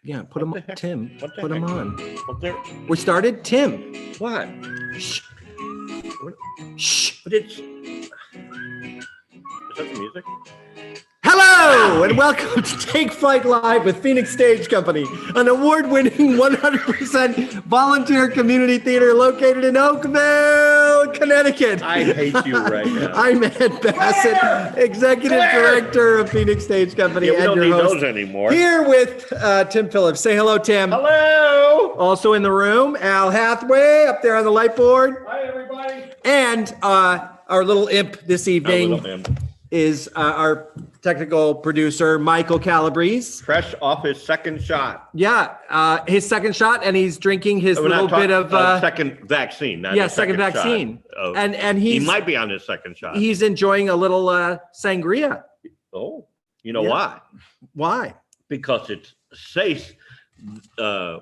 Yeah, put him on. Tim, put him on. What We started? Tim. What? Shh. Shh. But it's... Is that the music? Hello, and welcome to Take Flight Live with Phoenix Stage Company, an award-winning 100% volunteer community theater located in Oakville, Connecticut. I hate you right now. I'm Ed Bassett, Executive Director of Phoenix Stage Company, Yeah, we and don't your need host those anymore. here with Tim Phillips. Say hello, Tim. Hello. Also in the room, Al Hathaway up there on the light board. Hi, everybody. And our little imp this evening is our technical producer, Michael Calabrese. Fresh off his second shot. Yeah, his second shot, and he's drinking his little bit of second vaccine. Not yeah, his second vaccine. Oh. And he might be on his second shot. He's enjoying a little sangria. Oh, you know why? Why? Because it's safe. De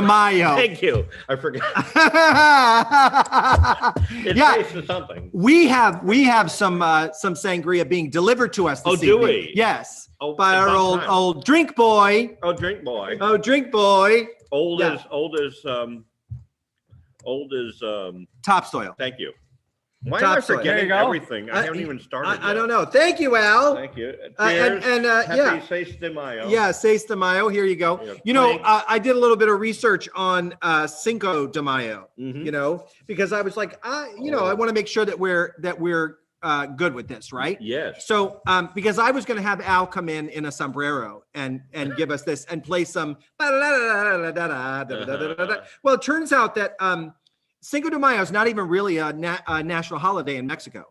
Mayo. Thank you. I forgot. It's safe to something. We have some sangria being delivered to us this evening. Do we? Yes. By our old drink boy. Oh, drink boy. Oh, drink boy. Old as topsoil. Thank you. Why am I forgetting everything? I haven't even started. I don't know. Thank you, Al. Thank you. Cheers. Happy Cinco De Mayo. Yeah, Cinco De Mayo. Here you go. Yeah, you know, I did a little bit of research on Cinco De Mayo. You know, because I was like, I want to make sure that we're good with this, right? Yes. So, because I was going to have Al come in a sombrero and give us this and play some. Well, it turns out that Cinco de Mayo is not even really a national holiday in Mexico.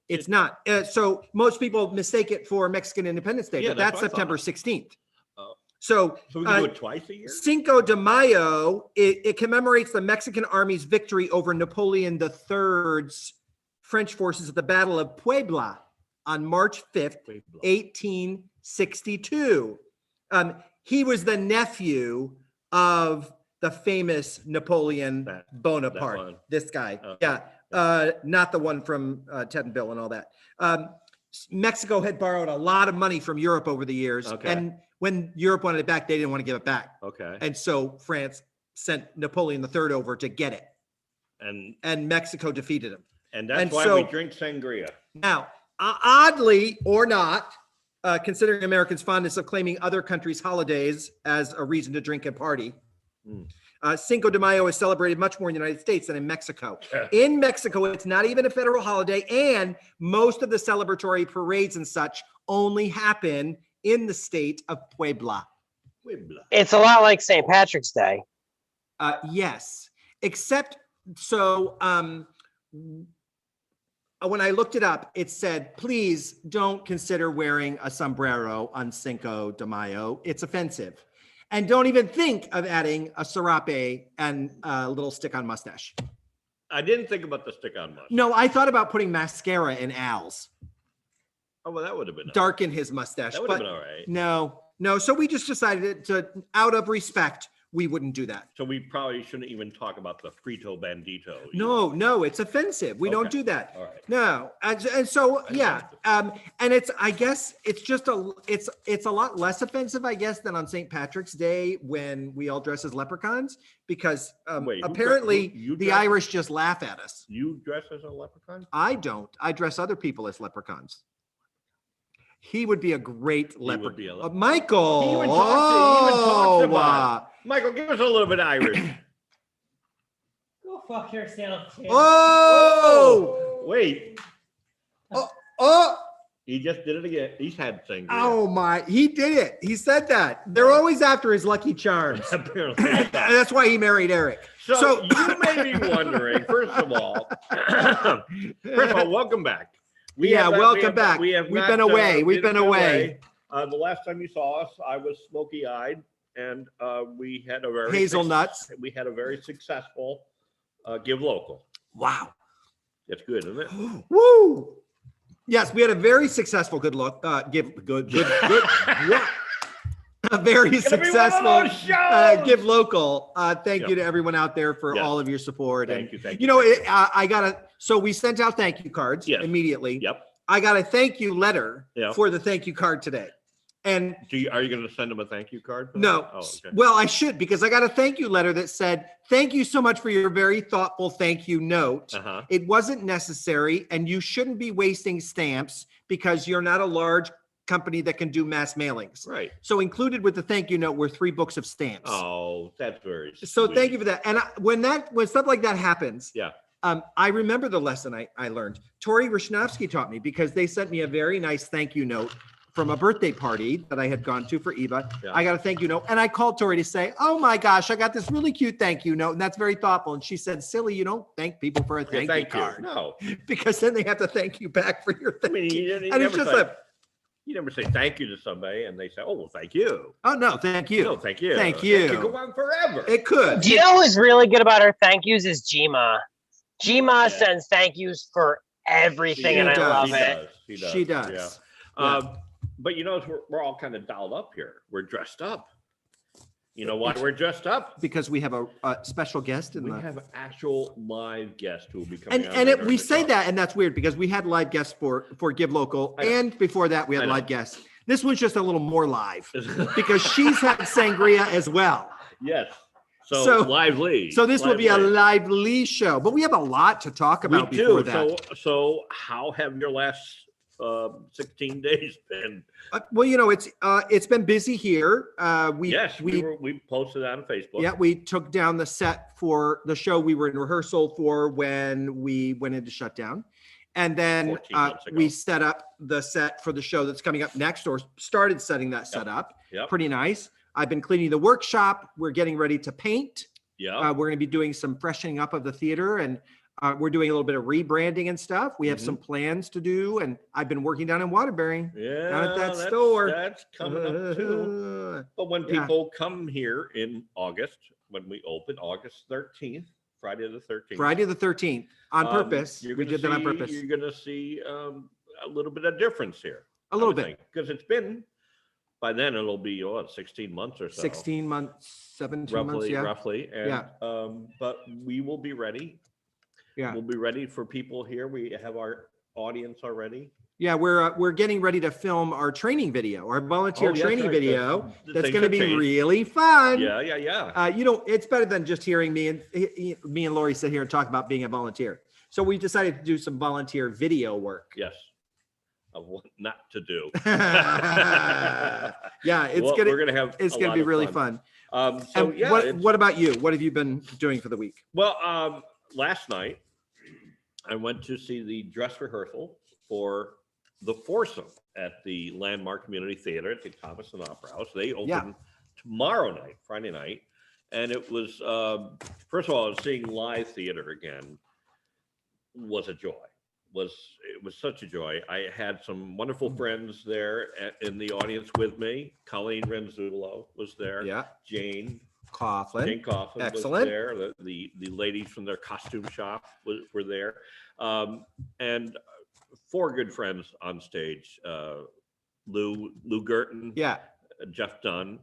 It's not. So most people mistake it for Mexican Independence Day, but that's September 16th. So we can do it twice a year? Cinco de Mayo, it commemorates the Mexican army's victory over Napoleon III's French forces at the Battle of Puebla on March 5th, 1862. He was the nephew of the famous Napoleon Bonaparte. This guy. Not the one from Ted and Bill and all that. Mexico had borrowed a lot of money from Europe over the years. Okay. And when Europe wanted it back, they didn't want to give it back. Okay. And so France sent Napoleon III over to get it. And Mexico defeated him. And that's why we drink sangria. Now, oddly or not, considering Americans' fondness of claiming other countries' holidays as a reason to drink and party, Cinco de Mayo is celebrated much more in the United States than in Mexico. In Mexico, it's not even a federal holiday, and most of the celebratory parades and such only happen in the state of Puebla. It's a lot like St. Patrick's Day. Yes, except so when I looked it up, it said, please don't consider wearing a sombrero on Cinco de Mayo. It's offensive. And don't even think of adding a serape and a little stick-on mustache. I didn't think about the stick-on mustache. No, I thought about putting mascara in Al's. Oh, well, that would have been darken his mustache. That would have been all right. No. So we just decided to, out of respect, we wouldn't do that. So we probably shouldn't even talk about the frito bandito. No, it's offensive. We don't do that. All right. No, and so and it's, I guess it's just it's a lot less offensive, I guess, than on St. Patrick's Day when we all dress as leprechauns, because apparently the Irish just laugh at us. You dress as a leprechaun? I don't. I dress other people as leprechauns. He would be a great leprechaun. Michael. He would talk about Michael, give us a little bit of Irish. Go fuck yourself, Tim. Oh! Wait. Oh! He just did it again. He's had things. Oh my! He did it. He said that. They're always after his Lucky Charms. Apparently, that's why he married Eric. So you may be wondering. First of all, welcome back. Welcome back. We've been away. We've been away. The last time you saw us, I was smoky-eyed, and we had a very hazelnuts. We had a very successful Give Local. Wow, that's good, isn't it? Woo! Yes, we had a very successful good. A very successful Give Local. Thank you to everyone out there for all of your support. Thank you. You know, so we sent out thank you cards immediately. Yep. I got a thank you letter for the thank you card today. And Are you going to send them a thank you card? no, Oh, okay. well, I should, because I got a thank you letter that said, thank you so much for your very thoughtful thank you note. Uh-huh. It wasn't necessary, and you shouldn't be wasting stamps because you're not a large company that can do mass mailings. Right. So included with the thank you note were 3 books of stamps. Oh, that's very So sweet. thank you for that. And when stuff like that happens, Yeah. I remember the lesson I learned. Tori Rishnovsky taught me, because they sent me a very nice thank you note from a birthday party that I had gone to for Eva. Yeah. I got a thank you note, and I called Tori to say, oh my gosh, I got this really cute thank you note, and that's very thoughtful. And she said, silly, you don't thank people for a Yeah, thank you card. No. Because then they have to thank you back for your I thank mean, you. you And it's never just say, like, you never say thank you to somebody and they say, oh, well, thank you. oh no, thank you. No, thank you. Thank It you. could go on forever. It could. Do you know who's really good about her thank yous is Jima. Jima Yeah. sends thank yous for everything, and I does. love it. She does. does. Yeah. Yeah. But you know, we're all kind of dialed up here. We're dressed up. You know why we're dressed up? Because we have a special guest in We the. have an actual live guest who will be coming. And we say that, and that's weird because we had live guests for Give Local, I know. and before that we I had know. live guests. This one's just a little more live because she's had sangria as well. Yes. So- So lively. So this will be a Lively. lively show, but we have a lot to talk We about before do. that. So how have your last 16 days been? Well, you know, it's been busy here. We posted on Facebook. Yeah, we took down the set for the show we were in rehearsal for when we went into shutdown. And then 14 months ago. we set up the set for the show that's coming up next, or started setting that set up. Yep. Pretty nice. I've been cleaning the workshop. We're getting ready to paint. Yeah. We're going to be doing some freshening up of the theater, and we're doing a little bit of rebranding and stuff. We have some plans to do, and I've been working down in Waterbury. Yeah. Down at that that's- store. That's coming up too. But when Yeah. people come here in August, when we open August 13th, Friday the 13th. Friday the 13th, on purpose. you're We gonna did that on see- purpose. You're going to see a little bit of difference here. A little bit. Because it's been, by then it'll be, 16 months or so. 16 months, 17 months, Roughly, yeah. roughly. And, Yeah. but we will be ready. Yeah. We'll be ready for people here. We have our audience already. Yeah, we're getting ready to film our training video, our volunteer Oh, yes, training right. video. The That's things going to have be changed. really fun. Yeah. You know, it's better than just hearing me and Lori sit here and talk about being a volunteer. So we decided to do some volunteer video work. Yes. Of what not to do. Yeah, We're gonna have. it's a gonna lot be of really fun. fun. So And yeah. what about you? What have you been doing for the week? Well, last night I went to see the dress rehearsal for The Foursome at the Landmark Community Theater at the Thomas and Opera House. They open tomorrow night, Friday night, and it was first of all, seeing live theater again was a joy. It was such a joy. I had some wonderful friends there in the audience with me. Colleen Renzulo was there. Yeah, Jane Coughlin. Coughlin Excellent. was there. The ladies from their costume shop were there. And 4 good friends on stage. Lou Gerton, Yeah, Jeff Dunn,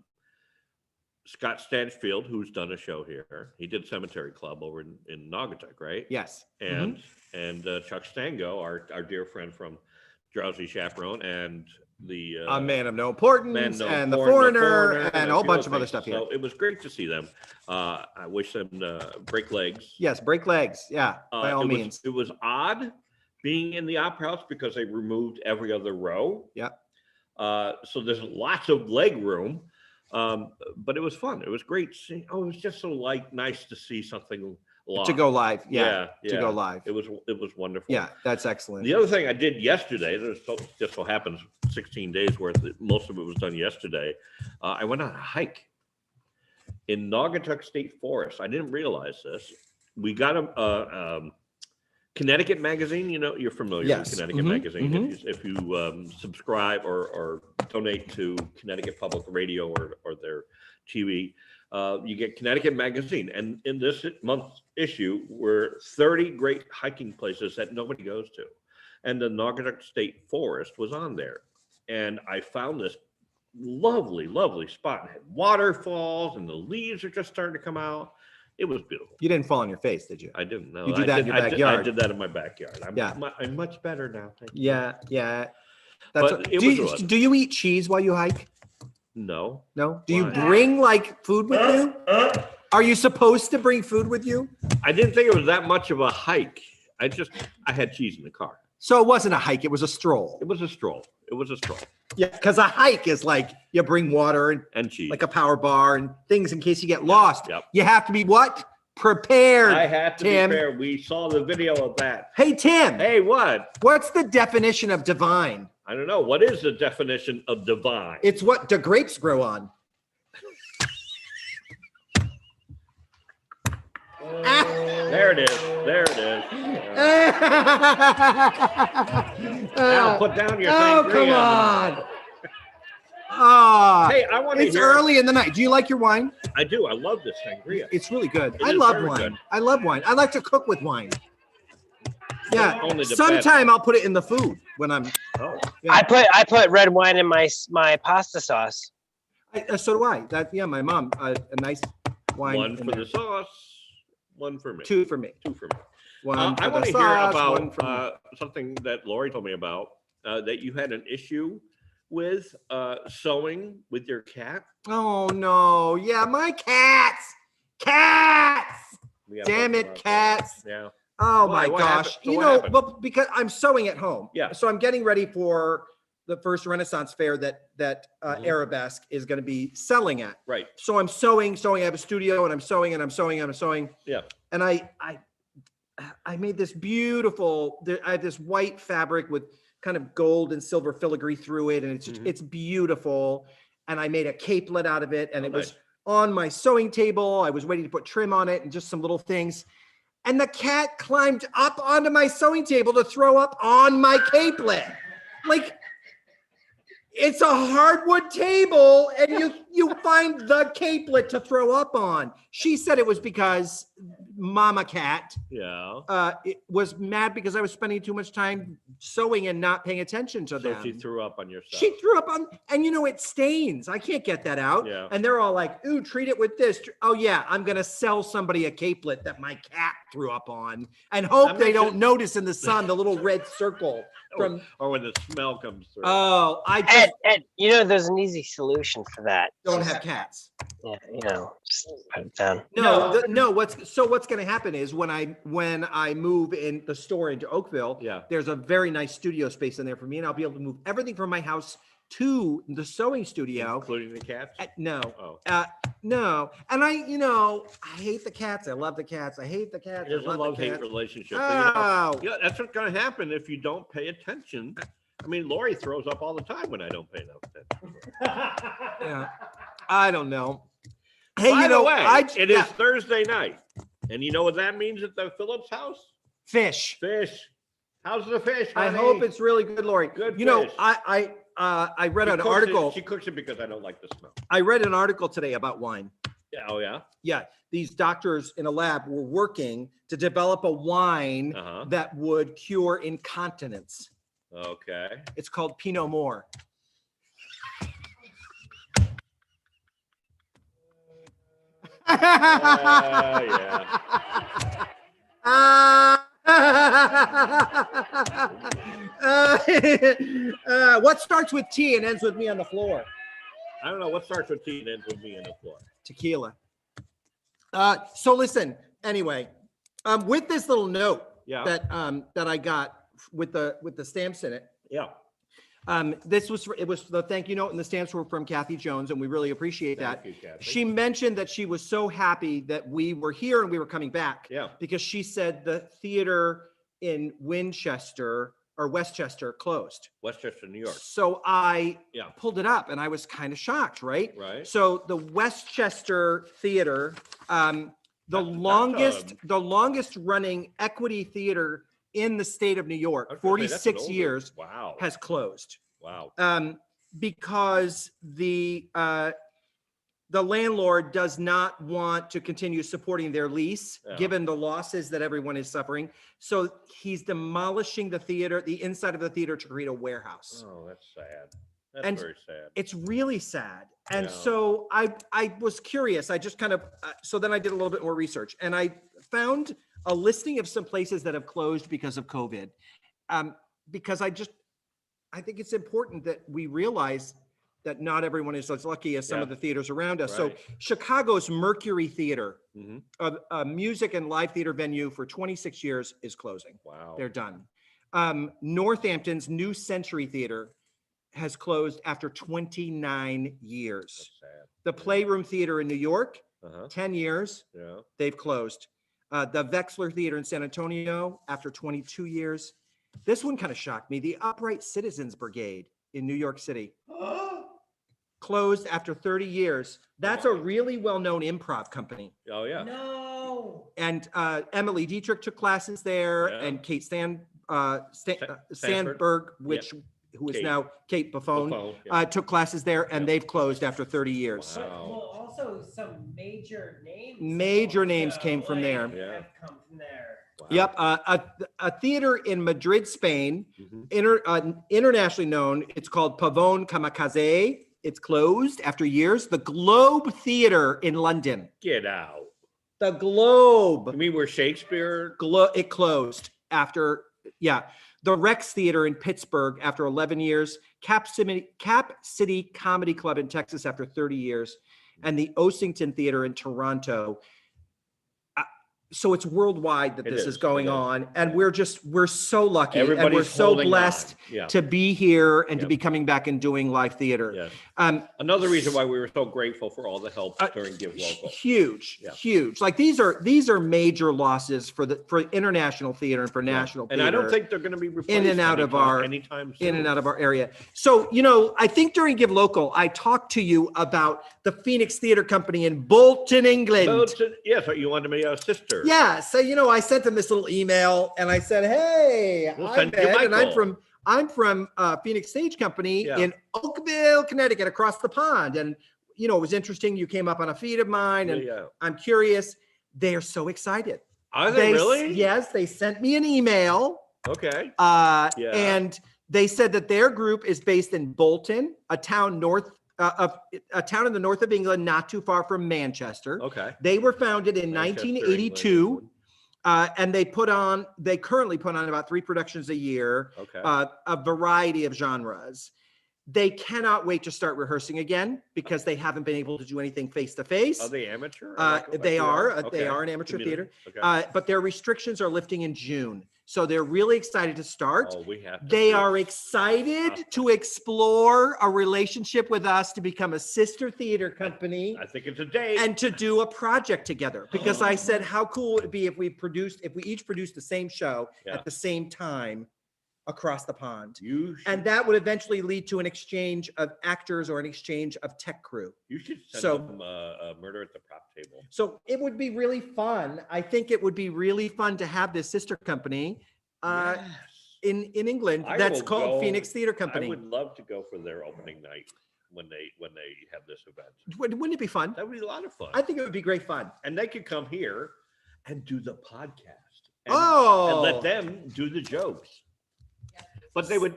Scott Stanchfield, who's done a show here. He did Cemetery Club over in Naugatuck, right? yes. And Chuck Stango, our dear friend from Drowsy Chaperone, and the A Man of No Importance, Man No and The Foreigner, Foreigner, and a whole few bunch of other things. stuff here. So it was great to see them. I wish them break legs. Yes, break legs. Yeah, by all it means. it was odd being in the opera house because they removed every other row. Yeah. So there's lots of leg room, but it was fun. It was great. It was just so nice to see something live. To go live. Yeah, Yeah, to yeah. go live. It was wonderful. Yeah, that's excellent. The other thing I did yesterday, just so happens 16 days worth, most of it was done yesterday. I went on a hike in Naugatuck State Forest. I didn't realize this. We got a Connecticut magazine. You know, you're familiar Yes. with Connecticut Mhm, magazine. If you subscribe or donate to Connecticut Public Radio or their TV, you get Connecticut magazine. And in this month's issue were 30 great hiking places that nobody goes to. And the Naugatuck State Forest was on there. And I found this lovely, lovely spot. It had waterfalls and the leaves are just starting to come out. It was beautiful. You didn't fall on your face, did you? I didn't know. You do that in your I backyard. did that in my backyard. Yeah. I'm much better now. Thank you. Yeah. But it was good. Do you eat cheese while you hike? No. No. Do you Why? bring like food with you? Are you supposed to bring food with you? I didn't think it was that much of a hike. I had cheese in the car. So it wasn't a hike. It was a stroll. It was a stroll. Yeah. Because a hike is like you bring water And cheese. like a power bar and things in case you get lost. Yep. You have to be what? Prepared. I had to Tim. be fair. We saw the video of that. Hey, Tim. Hey, what? What's the definition of divine? I don't know. What is the definition of divine? It's what the grapes grow on. There it is. Now put down your Oh, sangria. come on. Oh, Hey, I want to it's hear. early in the night. Do you like your wine? I do. I love this sangria. It's really good. It I is love very wine. good. I love wine. I like to cook with wine. Yeah. Only the Sometime I'll put it in the food when I'm. Oh. Yeah. I put red wine in my pasta sauce. So do I. My mom. A nice wine. One in for there. the sauce, one for me. Two for me. Two for me. One I for want the to hear sauce, one about for me. something that Lori told me about, that you had an issue with sewing with your cat. Oh no! Yeah, my cats. Cats. We have Damn something it, about cats. that. Yeah. Oh Why? my What gosh. happened? So You what know, happened? well, because I'm sewing at home. Yeah. So I'm getting ready for the first Renaissance fair that Mhm. Arabesque is going to be selling at. Right. So I'm sewing. I have a studio and I'm sewing. Yeah. And I made this beautiful, I have this white fabric with kind of gold and silver filigree through it. And it's beautiful. And I made a capelet out of it. And Oh, it was nice. on my sewing table. I was waiting to put trim on it and just some little things. And the cat climbed up onto my sewing table to throw up on my capelet. Like, it's a hardwood table and you find the capelet to throw up on. She said it was because Mama Cat Yeah. it was mad because I was spending too much time sewing and not paying attention to So them. she threw up on your stuff. She threw up on, and it stains. I can't get that out. Yeah. And they're all like, ooh, treat it with this. Oh yeah, I'm going to sell somebody a capelet that my cat threw up on and hope That they makes don't it- notice in the sun, the little red circle from, or when the smell comes through. oh, I just Ed, there's an easy solution for that. don't have cats. Yeah, just put it down. No, what's going to happen is when I move in the store into Oakville, Yeah. there's a very nice studio space in there for me, and I'll be able to move everything from my house to the sewing studio. Including the cats? No, Oh. no, and I hate the cats. I love the cats. I hate the cats. There's I a love the love-hate cats. relationship. Oh, Yeah, that's what's going to happen if you don't pay attention. I mean, Lori throws up all the time when I don't pay enough attention. yeah. I don't know. Hey, By the way, it is yeah, Thursday night. And you know what that means at the Phillips house? fish. Fish. How's the fish, I honey? hope it's really good, Lori. Good You know, fish. I read She an cooks it- article. She cooks it because I don't like the smell. I read an article today about wine. Yeah. Oh, yeah? Yeah, these doctors in a lab were working to develop a wine Uh-huh. that would cure incontinence. Okay. It's called Pinot Noir. Yeah. What starts with T and ends with me on the floor? I don't know what starts with T and ends with me in the floor. Tequila. So listen, anyway, with this little note Yeah. that I got with the stamps in it. Yeah. It was the thank you note, and the stamps were from Kathy Jones, and we really appreciate that. Thank you, Kathy. She mentioned that she was so happy that we were here and we were coming back. Yeah. Because she said the theater in Winchester or Westchester closed. Westchester, New York. So I Yeah. pulled it up and I was kind of shocked, right? Right. So the Westchester Theater, the That's longest running equity theater in the state of New I York, was gonna say, that's an 46 older- years, Wow. has closed. Wow. Because the landlord does not want to continue supporting their lease, Yeah. given the losses that everyone is suffering. So he's demolishing the theater, the inside of the theater, to create a warehouse. Oh, that's sad. That's And very sad. It's really sad. And Yeah. so I was curious. I just kind of, so then I did a little bit more research, and I found a listing of some places that have closed because of COVID. Because I think it's important that we realize that not everyone is as lucky as some Yeah. of the theaters around us. So Right. Chicago's Mercury Theater, Mhm. a music and live theater venue for 26 years, is closing. Wow. They're done. Northampton's New Century Theater has closed after 29 years. That's sad. The Playroom Theater in New York, Uh-huh. 10 years, Yeah. they've closed. The Wexler Theater in San Antonio, after 22 years. This one kind of shocked me. The Upright Citizens Brigade in New York City closed after 30 years. That's a really well-known improv company. Oh yeah. No. And Emily Dietrich took classes there, Yeah. and Kate Stanford. Sandberg, who is Kate. now Kate Buffone, Buffone, yeah. took classes there, and Yeah. they've closed after 30 years. Wow. Well, also some major names. Major names also, came from there. Yeah. Have come from there. Wow. Yep, a theater in Madrid, Spain, Mhm. internationally known. It's called Pavone Kamikaze. It's closed after years. The Globe Theater in London. Get out. The Globe. You mean where Shakespeare? It closed after, yeah. The Rex Theater in Pittsburgh after 11 years. Cap City Comedy Club in Texas after 30 years. And the Ossington Theater in Toronto. So it's worldwide that It this is, is going it is. on. And we're so lucky. And we're Everybody's so holding blessed on. Yeah. to be here and to Yep. be coming back and doing live theater. Yes. Another reason why we were so grateful for all the help during Give Local. Huge, Yeah. huge. Like these are major losses for international theater and for national And theater. I don't think they're going to be replaced in and out of anytime soon. in and out of our area. So, I think during Give Local, I talked to you about the Phoenix Theater Company in Bolton, England. Yes, you wanted me a sister. Yeah. So, I sent them this little email and I said, hey, We'll I'm send you Ed, and Michael. I'm from Phoenix Stage Company Yeah. in Oakville, Connecticut, across the pond. And, it was interesting. You came up on a feed of mine, and Yeah. I'm curious. They are so excited. Are they really? Yes. They sent me an email. Okay. Yeah. Yeah. And they said that their group is based in Bolton, a town in the north of England, not too far from Manchester. Okay. They were founded in Manchester, 1982, England. and they currently put on about 3 productions a year, Okay. a variety of genres. They cannot wait to start rehearsing again because they haven't been able to do anything face to face. Are they amateur? They are. Okay. They are an amateur Community. theater, Okay. but their restrictions are lifting in June, so they're really excited to start. Oh, we have to They do- are excited to explore a relationship with us to become a sister theater company I think it's a date. and to do a project together. Because I said, how cool would it be if we each produced the same show Yeah. at the same time across the pond? You should, And that would eventually lead to an exchange of actors or an exchange of tech crew. you should send so- them a Murder at the Prop Table. So it would be really fun. I think it would be really fun to have this sister company Yes. in England I that's will called go- Phoenix Theater I Company. would love to go for their opening night when they have this event. Wouldn't it be fun? That would be a lot of fun. I think it would be great fun. And they could come here and do the podcast. Oh. And let them do the jokes. But they would,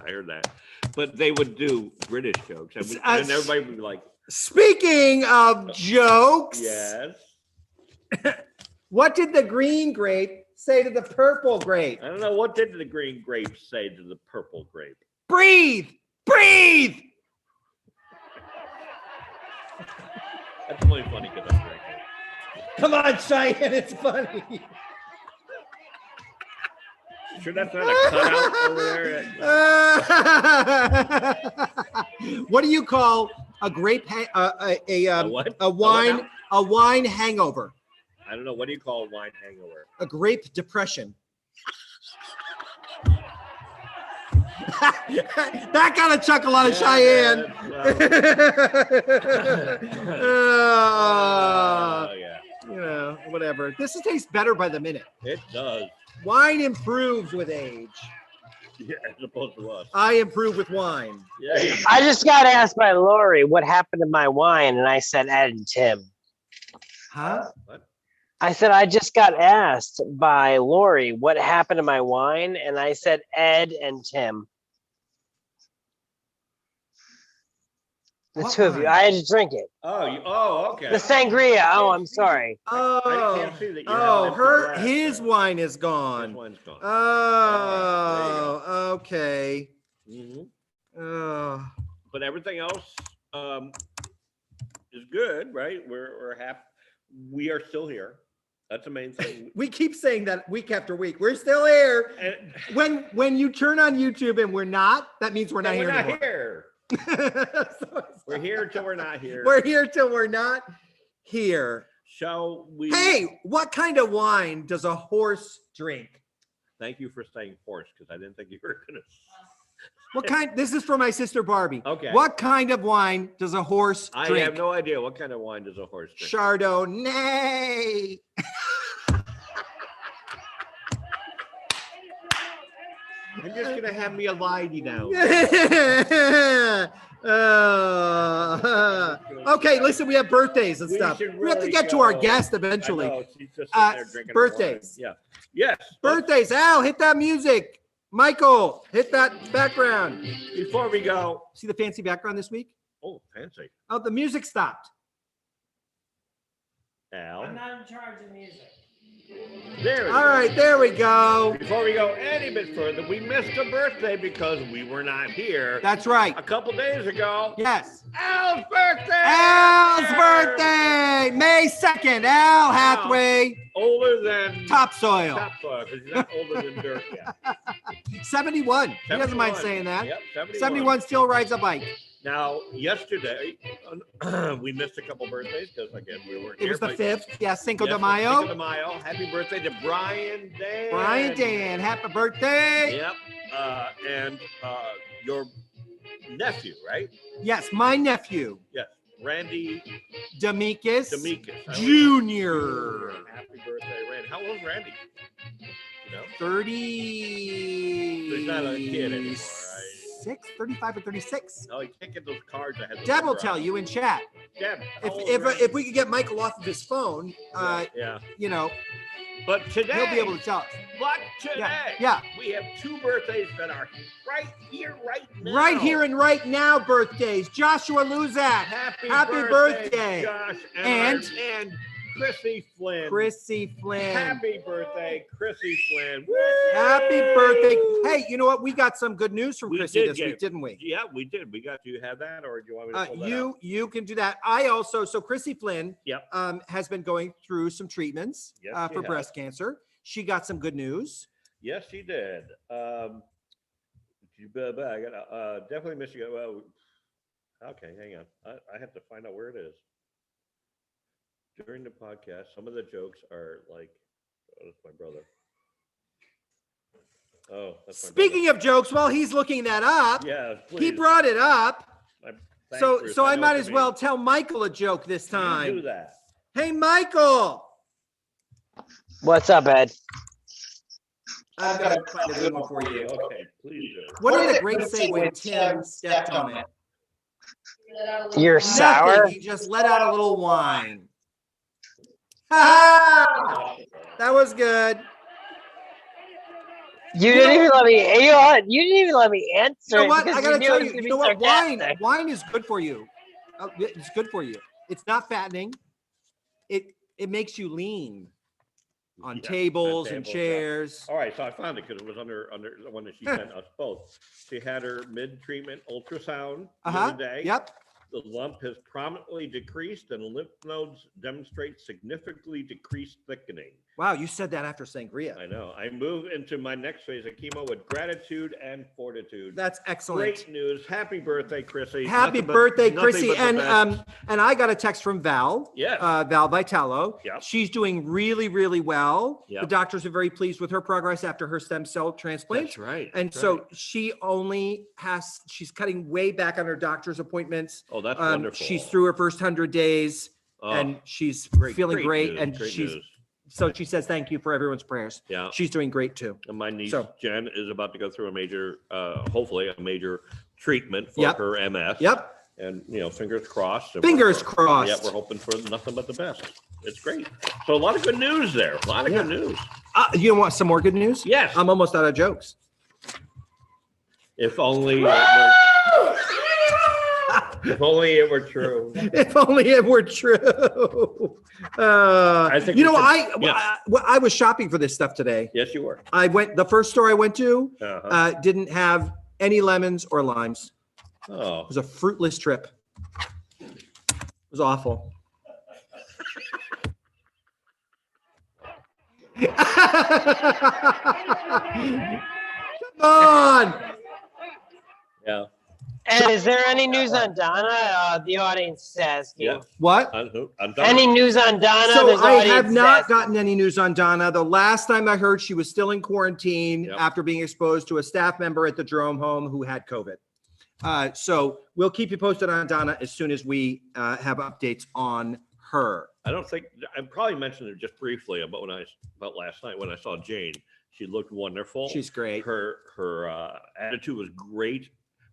I heard that, but they would do British jokes. And everybody would be like, Speaking of jokes, yes. what did the green grape say to the purple grape? I don't know, what did the green grape say to the purple grape? Breathe, breathe. That's only funny because I'm drinking. Come on, Cheyenne, it's funny. Sure that's not a cutout over there? What do you call a grape? What? A wine hangover. I don't know. What do you call a wine hangover? A grape depression. That got a chuckle out of Cheyenne. Oh, yeah. Whatever. This tastes better by the minute. It does. Wine improves with age. Yeah, as opposed to us. I improve with wine. Yeah. I just got asked by Lori what happened to my wine, and I said Ed and Tim. Huh? What? I said I just got asked by Lori what happened to my wine, and I said Ed and Tim. The What two of you. wine? I had to drink it. Oh, okay. The sangria. Oh, I'm sorry. I Oh, can't see that you have empty glass his there. wine is This gone. one's gone. Oh, okay. Mhm. Oh, but everything else is good, right? We're happy. We are still here. That's the main thing. We keep saying that week after week. We're still here. And When you turn on YouTube and we're not, that means we're not we're here not anymore. here. So We're here till we're not here. we're here till we're not here. Shall we? Hey, what kind of wine does a horse drink? Thank you for saying horse, because I didn't think you were gonna. What kind? This is for my sister Barbie. Okay. What kind of wine does a horse I drink? have no idea what kind of wine does a horse drink. Chardonnay. I'm just gonna have me a lidey now. Okay, listen, we have birthdays and We stuff. should We have to really get to our go. guest I eventually. know, she's just sitting there drinking her birthdays. wine. Yeah. Yes. Birthdays. Al, hit that music. Michael, hit that background. Before we go. See the fancy background this week? Oh, fancy. Oh, the music stopped. Al. I'm not in charge of music. There we All go. right, there we go. Before we go any bit further, we missed a birthday because we were not here That's right. a couple days ago. Yes. Al's birthday! Al's birthday, May 2nd. Al Hathaway, Older than topsoil. topsoil, because he's not older than dirt yet. 71. He doesn't mind 71. saying that. Yep, 71 still rides a bike. Now, yesterday, we missed a couple birthdays because, again, we weren't It here. was the but 5th. Yeah, Cinco yes, de Cinco Mayo. de Mayo. Happy birthday to Brian Dan. Brian Dan, happy birthday. Yep. And your nephew, right? Yes, my nephew, Yes. Randy Demekus Demekus. Jr. Happy birthday, Randy. How old's Randy? You know? 30. So he's not a kid anymore, right? 35 or 36. Oh, you can't get those cards. I had. Deb will tell you in chat. Deb, how old's If Randy? if we could get Michael off of his phone, Yeah. you know, But today, he'll be able to tell us. But today, Yeah. we have two birthdays that are right here, right now. Right here and right now, birthdays. Joshua Luzak. Happy birthday. Josh, And Chrissy Flynn. Chrissy Flynn. Happy birthday, Chrissy Flynn. Happy birthday. Hey, you know what? We got some good news from We Chrissy did this get- week, didn't we? Yeah, we did. We got. Do you have that, or do you want me to pull that out? You can do that. I also, so Chrissy Flynn Yep. has been going through some treatments Yes, she for has. breast cancer. She got some good news. Yes, she did. I got definitely miss you. Well, okay, hang on. I have to find out where it is. During the podcast, some of the jokes are like, oh, that's my brother. Oh, that's my Speaking of jokes, while he's looking that up, brother. Yeah, he please. brought it up. Thanks, So Bruce. I know might what as you well mean. tell Michael a joke this You do time. that. Hey, Michael. What's up, Ed? I've got to find a good one for you. Okay, please do. What did the great say when Tim stepped on it? You're sour? Nothing. He just let out a little wine. Ha! That was good. You didn't even let me. You know what? You didn't even let me answer. You know it what? because I gotta knew tell it was you. gonna You be know what? sarcastic. Wine is good for you. It's good for you. It's not fattening. It makes you lean on Yeah, tables and tables, yeah. chairs. All right, so I found it because it was under the one that she sent us both. She had her mid-treatment ultrasound the other day. Yep. The lump has prominently decreased and lymph nodes demonstrate significantly decreased thickening. Wow, you said that after sangria. I know. I move into my next phase of chemo with gratitude and fortitude. That's excellent. Great news. Happy birthday, Chrissy. Happy Nothing but- birthday, nothing Chrissy. but the best. And I got a text from Val. Yes. Val Vitello. Yep. She's doing really, really well. The Yep. doctors are very pleased with her progress after her stem cell transplant. That's right. And that's so right. she's cutting way back on her doctor's appointments. Oh, that's wonderful. She's through her first 100 days Oh, and she's great- feeling great. news, And great she's, news. so she says, thank you for everyone's prayers. Yeah. She's doing great too. And my niece So- Jen is about to go through a major, hopefully a major treatment for Yep. her MS. Yep. And fingers crossed. And Fingers Yeah, crossed. we're hoping for nothing but the best. It's great. So a lot of good news there. A lot of Yeah. good news. You want some more good news? Yes. I'm almost out of jokes. If only. If only it were true. If only it were true. I think we should- I was shopping for this stuff today. Yes, you were. The first store I went to Uh-huh. didn't have any lemons or limes. Oh, It was a fruitless trip. It was awful. Come on. yeah. Ed, is there any news on Donna? The audience is asking. Yeah. What? I'm done. Any news on Donna? So There's I audience have is not asking. gotten any news on Donna. The last time I heard, she was still in quarantine Yep. after being exposed to a staff member at the Jerome home who had COVID. So we'll keep you posted on Donna as soon as we have updates on her. I don't think I probably mentioned it just briefly about last night when I saw Jane. She looked wonderful. She's great. Her attitude was great.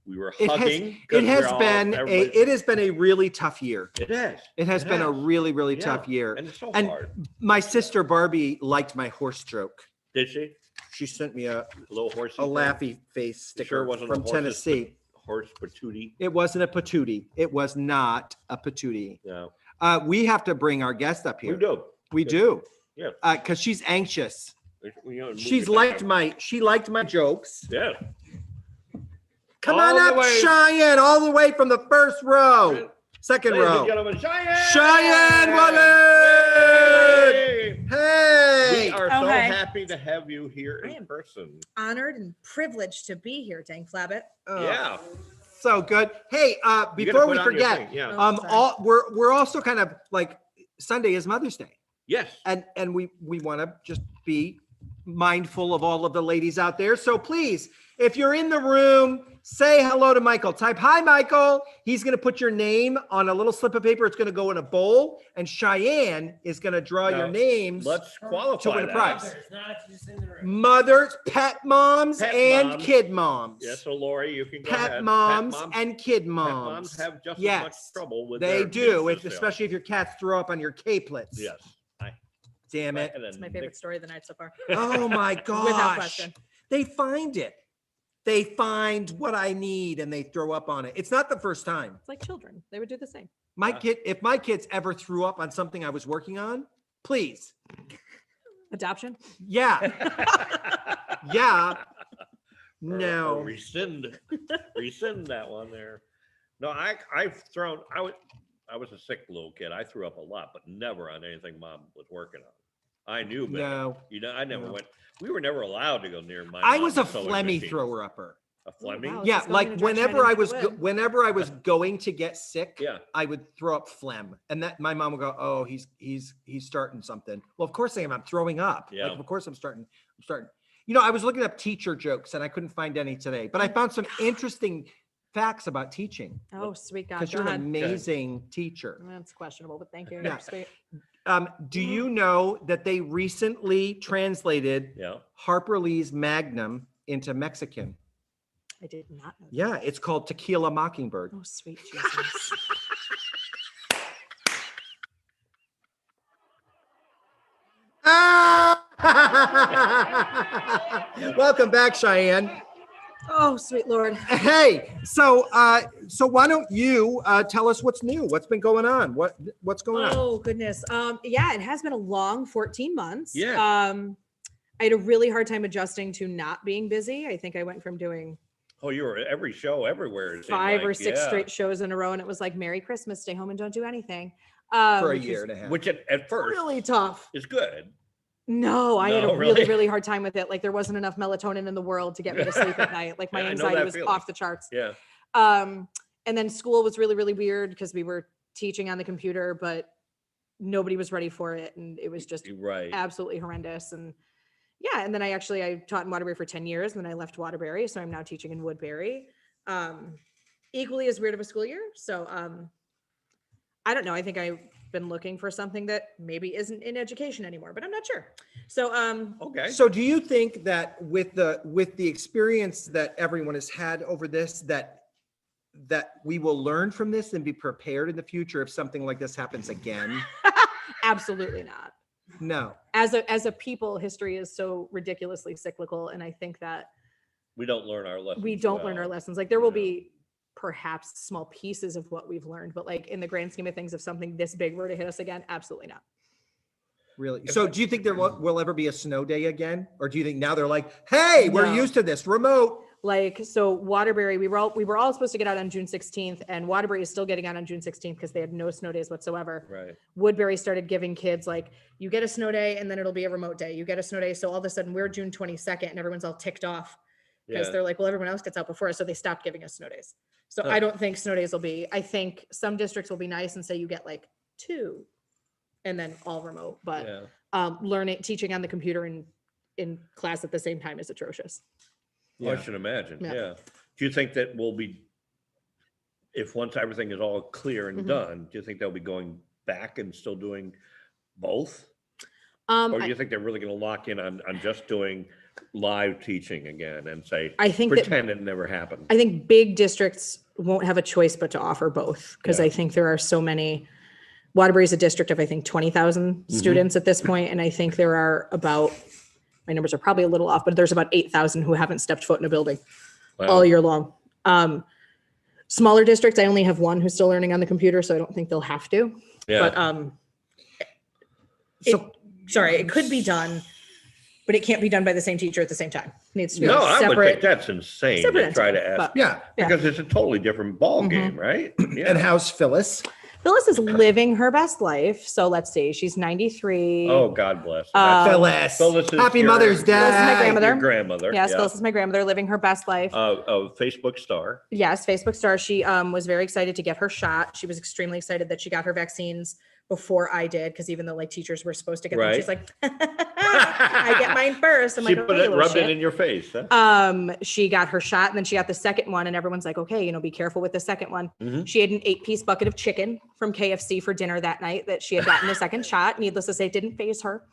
We were It hugging. has been a really tough year. It has. It has been a really, really Yeah. tough year. And it's so And hard. my sister Barbie liked my horse joke. Did she? She sent me a Little horsey. thing? laughy face sticker Sure wasn't a from horse's Tennessee. Horse patootie. It wasn't a patootie. It was not a patootie. No. We have to bring our guest up here. We do. We do. Yeah. Because she's anxious. You know, She liked my jokes. Yeah. Come All on the up, way- Cheyenne, all the way from the first row. Second Ladies and row. gentlemen, Cheyenne! Cheyenne Wallet! Hey! Hey! We are Oh, so hi. happy to have you here I in am- person. Honored and privileged to be here, Dang Flabbit. Oh, Yeah. So good. Hey, You gotta before we put on your forget, thing, Yeah. Oh, sorry. we're also kind of like Sunday is Mother's Day. Yes. And we want to just be mindful of all of the ladies out there. So please, if you're in the room, say hello to Michael. Type, hi, Michael. He's going to put your name on a little slip of paper. It's going to go in a bowl, and Cheyenne is going to draw Now, your names. Let's qualify to win a that. prize. Others, not just in the room. Mothers, pet moms, Pet and moms. kid moms. Yes, so Lori, you can go Pet ahead. moms Pet and kid pet moms. moms have just as much Yes, trouble with they their do, kids as they especially if your cats throw up on your caplets. are. Yes. Damn it. It's my favorite story of the night so far. Oh my gosh. Without question. They find it. They find what I need and they throw up on it. It's not the first time. It's like children. They would do the same. If my kids ever threw up on something I was working on, please. Adoption. Yeah. Yeah. Or No. rescind that one there. No, I was a sick little kid. I threw up a lot, but never on anything mom was working on. I knew better. No. You know, I never No. went. We were never allowed to go near my. I was a mom's sewing phlegmy machine. thrower upper. A Fleming? wow. Yeah, just going like in a direction I whenever I didn't was think it would. whenever I was going to get sick, Yeah. I would throw up phlegm, and that my mom would go, "Oh, he's starting something." Well, of course I am. I'm throwing up. Yeah. Like, of course I'm starting. You know, I was looking up teacher jokes, and I couldn't find any today, but I found some interesting facts about teaching Oh, sweet God. because Go you're an ahead. amazing teacher. That's questionable, but thank you. Yeah. Sweet. Do you know that they recently translated Yeah. Harper Lee's Magnum into Mexican? I did not know. Yeah, it's called Tequila Mockingbird. Oh, sweet Jesus. Welcome back, Cheyenne. Oh, sweet Lord. Hey, so why don't you tell us what's new? What's been going on? What's going on? Oh, goodness. Yeah, it has been a long 14 months. Yeah. I had a really hard time adjusting to not being busy. I think I went from doing Oh, you were at every show everywhere. it seemed 5 or like. 6 Yeah. straight shows in a row, and it was like Merry Christmas, stay home and don't do anything. For a which year was and a half. Which at first really tough. is good. No, I had No, a really, really? really hard time with it. Like there wasn't enough melatonin in the world to get me to sleep at night. Like my Yeah, I know anxiety that was feeling. off the charts. Yeah. And then school was really, really weird because we were teaching on the computer, but nobody was ready for it. And it was just You're right. absolutely horrendous. And yeah, and then I taught in Waterbury for 10 years, and then I left Waterbury. So I'm now teaching in Woodbury. Equally as weird of a school year. So I don't know. I think I've been looking for something that maybe isn't in education anymore, but I'm not sure. So Okay. So do you think that with the experience that everyone has had over this, that we will learn from this and be prepared in the future if something like this happens again? absolutely not. No. As a people, history is so ridiculously cyclical, and I think that We don't learn our lessons. we don't learn our well. lessons. Like there will Yeah. be perhaps small pieces of what we've learned, but like in the grand scheme of things, if something this big were to hit us again, absolutely not. Really? So do you think there will ever be a snow day again? Or do you think now they're like, hey, we're No. used to this remote Like, so Waterbury, we were all supposed to get out on June 16th, and Waterbury is still getting out on June 16th because they had no snow days whatsoever. Right. Woodbury started giving kids like, you get a snow day and then it'll be a remote day. You get a snow day. So all of a sudden we're June 22nd and everyone's all ticked off because Yeah. they're like, well, everyone else gets out before us. So they stopped giving us snow days. So Huh. I don't think snow days will be, I think some districts will be nice and say you get like 2 and then all remote, but Yeah. teaching on the computer in class at the same time is atrocious. Oh, I should imagine. Yeah. Yeah. Do you think that we'll be, if once everything is all clear and Mhm. done, do you think they'll be going back and still doing both? Um, Or do I, you think they're really going to lock in on just doing live teaching again and say, I think that pretend it never happened? I think big districts won't have a choice but to offer both because Yeah. I think there are so many. Waterbury is a district of I think 20,000 Mm-hmm. students at this point, and I think there are about, my numbers are probably a little off, but there's about 8,000 who haven't stepped foot in a building Wow. all year long. Smaller districts, I only have one who's still learning on the computer, so I don't think they'll have to. Yeah. But So it could be done, but it can't be done by the same teacher at the same time. It needs to be No, a I would separate. think that's insane separate to try to entity, ask. but- yeah. Yeah. Because it's a totally different ball Mhm. game, right? Yeah. And how's Phyllis? Phyllis is living her best life. So let's see, she's 93. Oh, God bless. That's- Phyllis. Phyllis is Happy your- Mother's Day. Phyllis is my your grandmother. grandmother. Yes, yeah. Phyllis is my grandmother, living her best life. A Facebook star. Yes, Facebook star. She was very excited to get her shot. She was extremely excited that she got her vaccines before I did, because even though like teachers were supposed to get them, she's like, I get mine first. I'm She like, put okay, it, little rubbed shit. it in your face. Huh? She got her shot and then she got the second one, and everyone's like, okay, be careful with the second one. Mhm. She had an 8-piece bucket of chicken from KFC for dinner that night that she had gotten the second shot. Needless to say, it didn't phase her.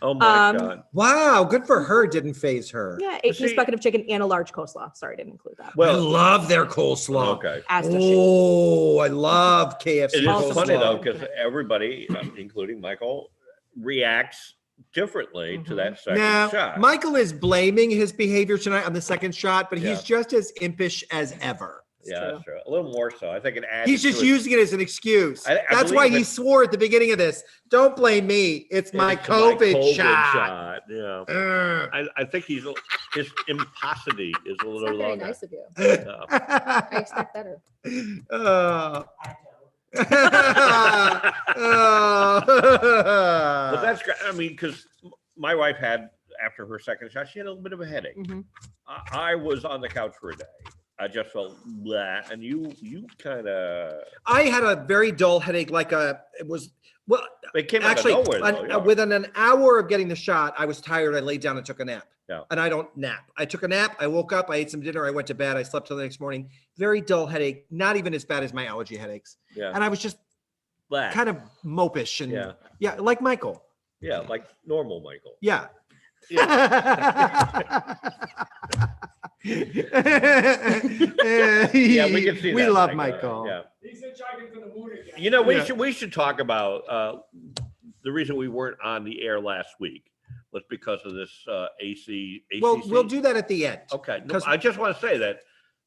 Oh my Um, God. Wow, good for her. Didn't phase her. Yeah, 8-piece see- bucket of chicken and a large coleslaw. Sorry, I didn't include that. I Well, love their coleslaw. okay. As does she. Oh, I love KFC It is Also funny though, coleslaw. because everybody, including Michael, reacts differently to that second Now, shot. Michael is blaming his behavior tonight on the second shot, but Yeah. he's just as impish as ever. Yeah, true. that's true. A little more so. I think it adds. He's just to it. using it as an excuse. I That's why believe he it- swore at the beginning of this. Don't blame me. It's my It's COVID, shot. Yeah. Ugh. I think his imposity is a It's little not very longer. nice of you. Yeah. I expect better. Uh, I But that's great. I mean, because my wife had, after her second shot, she had a little bit of a headache. Mhm. I was on the couch for a day. I just felt blah, and you kind of. I had a very dull headache, It came actually, out of nowhere. Though, yeah. within an hour of getting the shot, I was tired. I laid down and took a nap. Yeah. And I don't nap. I took a nap. I woke up. I ate some dinner. I went to bed. I slept till the next morning. Very dull headache. Not even as bad as my allergy headaches. Yeah. And I was just Blah. kind of mopish and Yeah. yeah, like Michael. Yeah, like normal Michael. Yeah. Yeah, we can see We that, love Mike. Michael. Yeah. He's hitchhiking for the moon again. You know, Yeah. we should talk about the reason we weren't on the air last week was because of this ACC. Well, we'll do that at the end. Okay, no, 'cause- I just want to say that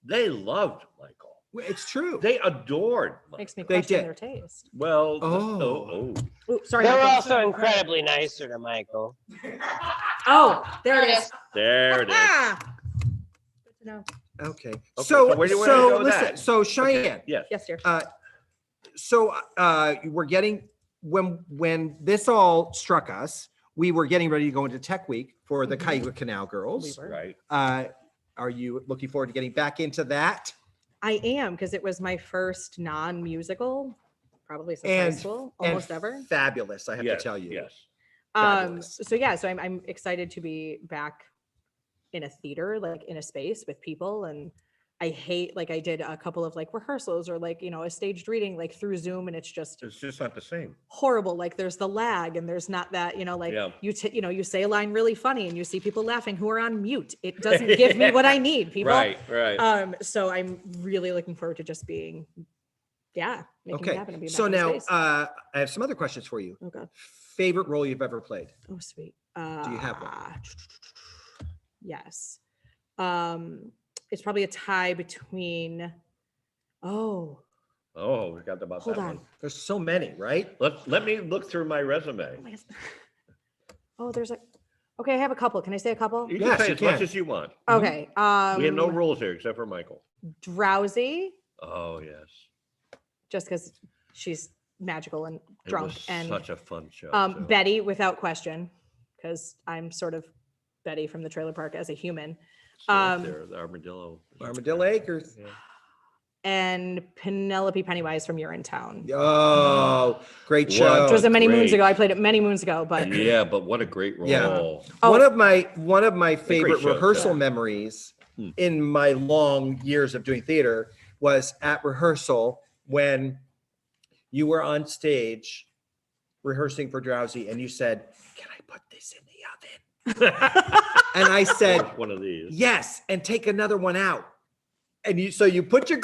they loved Michael. It's true. They adored Michael. Makes me They question did. their taste. Well, Oh. Ooh, sorry. They were Michael. also incredibly nicer to Michael. Oh, there it is. there it is. Ah! Good to know. Okay. so So, where do you wanna go with listen. that? So Cheyenne. Yes. Yes, dear. We're getting when this all struck us, we were getting ready to go into Tech Week for the Mhm. Cayuga Canal girls. We were. Right. Are you looking forward to getting back into that? I am, because it was my first non-musical, probably since high And- school, And almost ever. Fabulous, I have Yes, to tell you. Yes. Fabulous. So yeah, so I'm excited to be back in a theater, like in a space with people. And I hate, like I did a couple of like rehearsals or like, a staged reading like through Zoom, and it's just It's just not the same. horrible. Like there's the lag and there's not that, like Yeah. you say a line really funny and you see people laughing who are on mute. It doesn't give me what I need, people. Right. Right. So I'm really looking forward to just being, making it Okay. happen and being So back in now space. I have some other questions for you. Oh God. Favorite role you've ever played? Oh, sweet. you have one? Yes. It's probably a tie between. Oh, Oh, we got about hold that on. one. There's so many, right? Let me look through my resume. Oh, my God. Oh, there's a. Okay, I have a couple. Can I say a couple? You Yes, can say you as much can. as you want. Okay. We have no rules here except for Michael. Drowsy, Oh yes. just because she's magical and It drunk, was and such a fun show. too. Betty, without question, because I'm sort of Betty from the trailer park as a human, Still up there, the armadillo. Armadillo Acres. Yeah. and Penelope Pennywise from You're in Town. Oh, great What? show. Which was many moons great. ago. I played it many moons ago, but Yeah, but what a great role. Yeah. Oh. One of my favorite show, rehearsal too. memories Hmm. in my long years of doing theater was at rehearsal when you were on stage rehearsing for Drowsy and you said, "Can I put this in the oven?" And I said, One of these. "Yes, and take another one out." And you put your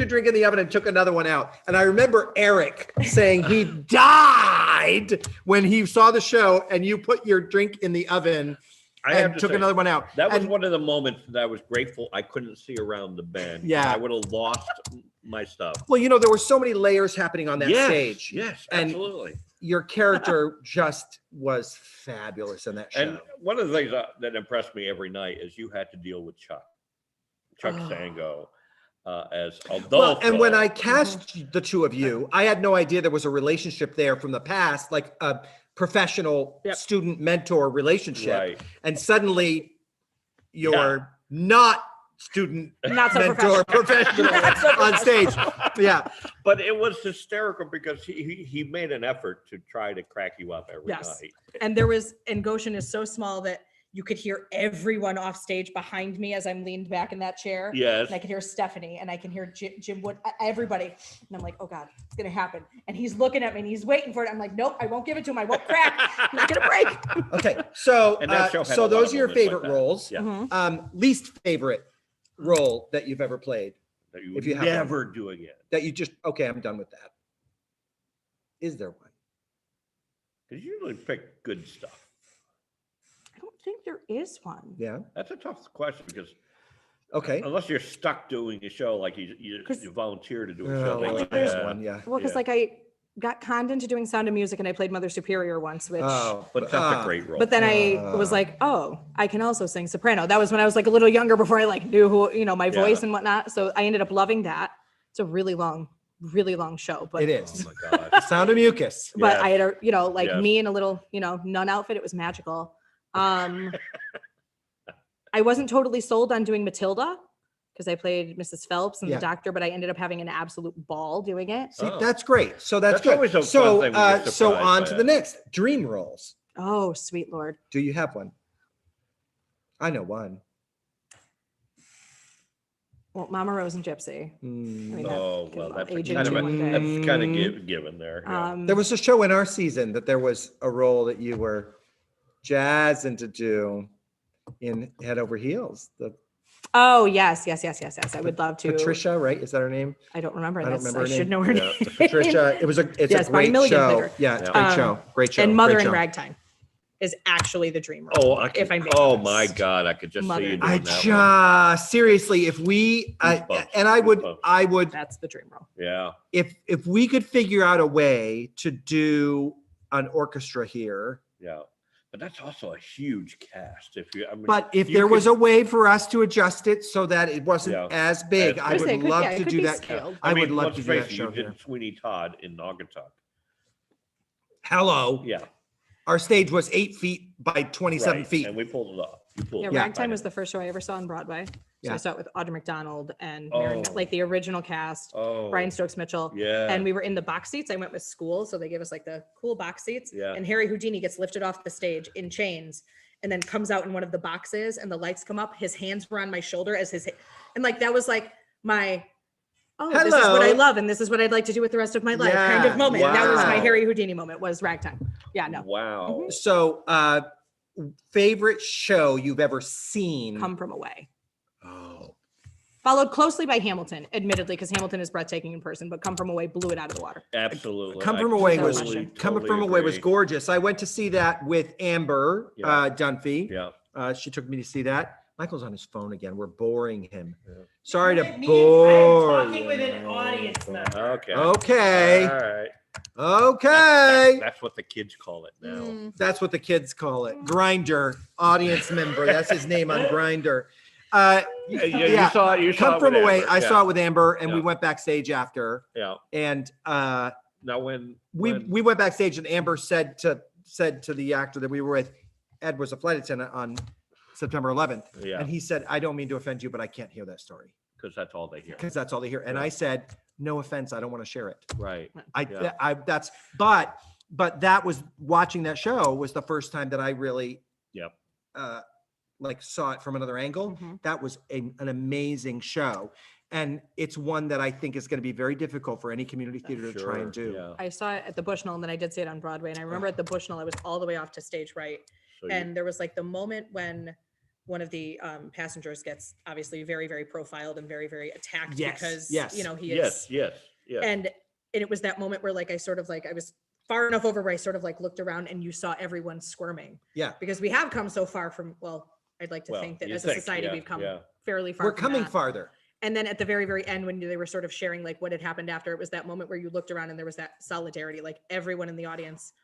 drink in the oven and took another one out. And I remember Eric saying he died when he saw the show and you put your drink in the oven I have and to took say, another one out. That was And- one of the moments that I was grateful I couldn't see around the bend. Yeah. I would have lost my stuff. Well, there were so many layers happening on that Yes, stage. Yes, And absolutely. your character just was fabulous in that show. And one of the things that impressed me every night is you had to deal with Chuck Oh. Sango, as Well, Adolfo. and when I cast the two of you, I had no idea there was a relationship there from the past, like a professional Yep. student mentor relationship. Right. And suddenly you're not student Not so mentor professional Not so on stage. Yeah. But it was hysterical because he made an effort to try to crack you up every Yes. night. and Goshen is so small that you could hear everyone off stage behind me as I'm leaned back in that chair. Yes. And I could hear Stephanie and I can hear Jim Wood, everybody. And I'm like, oh God, it's going to happen. And he's looking at me and he's waiting for it. I'm like, nope, I won't give it to him. I won't crack. I'm not going to break. Okay. So, And that show had so a lot those of are your moments like favorite that. roles. Yeah. Mhm. Least favorite role that you've ever played That you If would you have one. never do again. that you just, okay, I'm done with that. Is there one? Because you usually pick good stuff. I don't think there is one. Yeah. That's a tough question because Okay. unless you're stuck doing a show, like you 'Cause- volunteer to do a Oh, show. well, like there's that. one. Yeah. Well, because Yeah. like I got conned into doing Sound of Music and I played Mother Superior once, which But that's a great role. but then I was like, oh, I can also sing soprano. That was when I was like a little younger before I like knew who, my voice Yeah. and whatnot. So I ended up loving that. It's a really long show, but It Oh is. my God. Sound of Mucus. but Yes. I had a, like Yes. me in a little, nun outfit. It was magical. I wasn't totally sold on doing Matilda because I played Mrs. Phelps and Yeah. the doctor, but I ended up having an absolute ball doing it. See, Oh. that's great. So that's That's always good. a fun So, thing when you're so surprised on by to it. the next dream roles. Oh, sweet Lord. Do you have one? I know one. Well, Mama Rose and Gypsy. I mean, that Oh, could well, all that's age kind of into one day. that's kind of given there. Yeah. There was a show in our season that there was a role that you were jazzing to do in Head Over Heels. The Oh, yes. I would love to. Patricia, right? Is that her name? I don't remember. I don't That's, remember I her should name. know her Yeah. name. Patricia. It's Yes, a Bonnie great Milligan played show. her. Yeah, it's a Yeah. great show. Great show. And Mother Great in show. Ragtime is actually the dream role. Oh, if I'm being oh honest. my God, I could just Mother see you in doing I that one. just seriously, if we Goosebumps, and goosebumps. I would That's the dream role. Yeah. if we could figure out a way to do an orchestra here. Yeah. But that's also a huge cast. But if you there was could- a way for us to adjust it so that it wasn't Yeah. as big, As I would big. love Yeah, it to could do be that. scaled. I would mean, love let's to do face that it, show you here. did Sweeney Todd in Naugatuck. Hello. Yeah. Our stage was 8 feet by 27 right. feet. And we pulled it off. You pulled Yeah, it off. Ragtime was the first show I ever saw on Broadway. So Yeah. I saw it with Audra McDonald and Mary, Oh. like the original cast, Oh. Brian Stokes Mitchell. Yeah. And we were in the box seats. I went with school, so they gave us like the cool box seats. Yeah. And Harry Houdini gets lifted off the stage in chains and then comes out in one of the boxes and the lights come up. His hands were on my shoulder and like that was like my this is what I Hello. love and this is what I'd like to do with the rest of my life kind Yeah, of moment. That was my wow. Harry Houdini moment, was Ragtime. Yeah, no. Wow. So, favorite show you've ever seen? Come From Away. Oh, Followed closely by Hamilton, admittedly, because Hamilton is breathtaking in person, but Come From Away blew it out of the water. Absolutely. Come I From Away was totally, Come totally From Away was agree. gorgeous. I went to see that with Amber Yeah. Dunphy. Yeah. She took me to see that. Michael's on his phone again. We're boring him. Yeah. Sorry to I am bore talking you. with an audience member. Okay. Okay. All right. Okay. That's what the kids call it now. That's what the kids call it. Grinder, audience member. That's his name on Grinder. You saw it. You saw Come it from with away. Amber. I saw it with Amber, and we Yeah. went backstage after. Yeah. And Now when we went backstage, and Amber said to the actor that we were with, Ed was a flight attendant on September 11th, yeah, and he said, "I don't mean to offend you, but I can't hear that story because that's all they hear. because that's all they hear." And Yeah. I said, "No offense, I don't want to share it." Right. But that was watching that show was the first time that I really Yep. like saw it from another angle. That was an amazing show. And it's one that I think is going to be very difficult for any community theater to try and do. Yeah. I saw it at the Bushnell, and then I did see it on Broadway. And I remember at the Bushnell, I was all the way off to stage right. So And there was like the moment when one of the passengers gets obviously very, very profiled and very, very attacked Yes, because, yes, you know, he is. yes. And it was that moment where like, I was far enough over where I sort of like looked around and you saw everyone squirming. Yeah. Because we have come so far from, I'd like to think that you as a think, society, yeah, we've come yeah. fairly far. We're from coming that. farther. And then at the very, very end, when they were sort of sharing like what had happened after, it was that moment where you looked around and there was that solidarity. Like everyone in the audience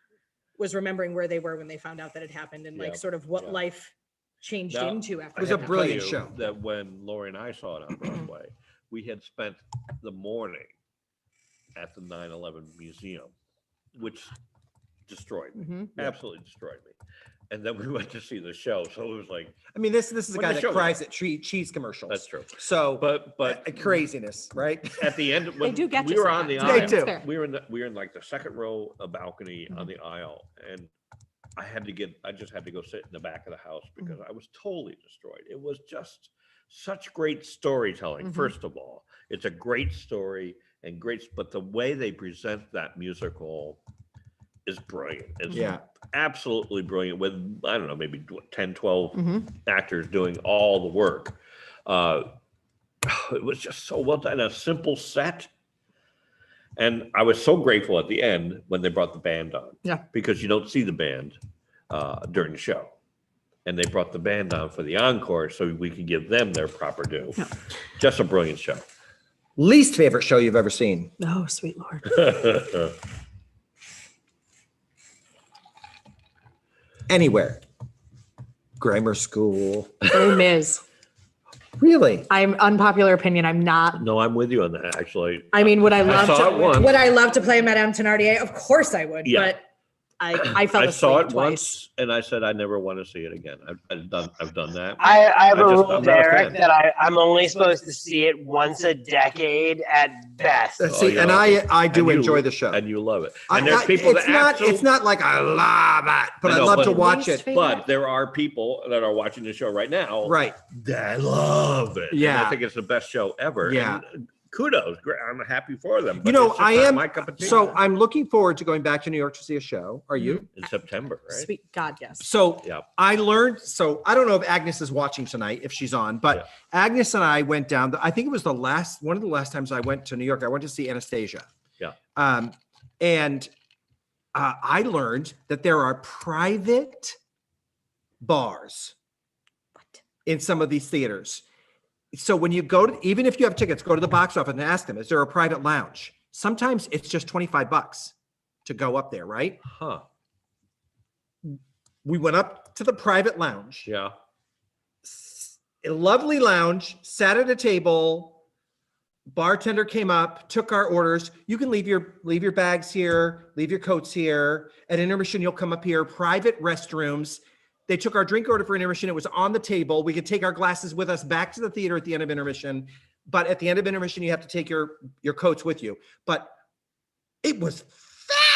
was remembering where they were when they found out that it happened and like Yeah, sort of what yeah. life changed Now, into after. It was it a happened. brilliant tell you show. That when Lori and I saw it on Broadway, we had spent the morning at the 9/11 museum, which destroyed me, Mhm. absolutely destroyed me. And then we went to see the show, so it was like, I mean, this is a When guy the that show- cries at cheese commercials. that's true. So, But craziness, right? at the end, when do get we you were on the sometimes. They aisle, do. we were in like the second row, a balcony on the aisle, and I just had to go sit in the back of the house because I was totally destroyed. It was just such great storytelling. First of all, it's a great story and but the way they present that musical is brilliant. It's Yeah. absolutely brilliant with, I don't know, maybe 10, 12 actors doing all the work. It was just so well done, a simple set. And I was so grateful at the end when they brought the band on. Yeah. Because you don't see the band during the show. And they brought the band on for the encore so we could give them their proper due. Yeah. Just a brilliant show. Least favorite show you've ever seen? Oh, sweet Lord. Anywhere. Grammar school. Les Mis. Really? I'm unpopular opinion. I'm not. No, I'm with you on that, actually. I mean, would I love saw it once. to? Would I love to play Madame Thenardier? Of course I would. Yeah. But I fell I asleep saw it twice. once and I said I never want to see it again. I've done that. I have I a just- rule, I'm not a Derek, fan. that I'm only supposed to see it once a decade at best. See, you're and awesome. I do And you- enjoy the show. And you love it. And there's I- people it's that not absolutely, it's not like I love it, but I I know, love to but- watch Least it. favorite? but there are people that are watching the show right now Right. that love it. And Yeah. I think it's the best show ever. Yeah. And kudos. Great. I'm happy for them. You but know, it's just I not am my cup of tea. so I'm looking forward to going back to New York to see a show. Are you? in September, right? Sweet God, yes. So Yeah. I learned, so I don't know if Agnes is watching tonight, if she's on, but Yeah. Agnes and I went down, I think it was one of the last times I went to New York, I went to see Anastasia. Yeah. And I learned that there are private bars in some of these theaters. So when you go to, even if you have tickets, go to the box office and ask them, is there a private lounge? Sometimes it's just $25 to go up there, right? Huh. We went up to the private lounge. Yeah. A lovely lounge, sat at a table. Bartender came up, took our orders. You can leave your bags here, leave your coats here. At intermission, you'll come up here. Private restrooms. They took our drink order for intermission. It was on the table. We could take our glasses with us back to the theater at the end of intermission. But at the end of intermission, you have to take your coats with you. But it was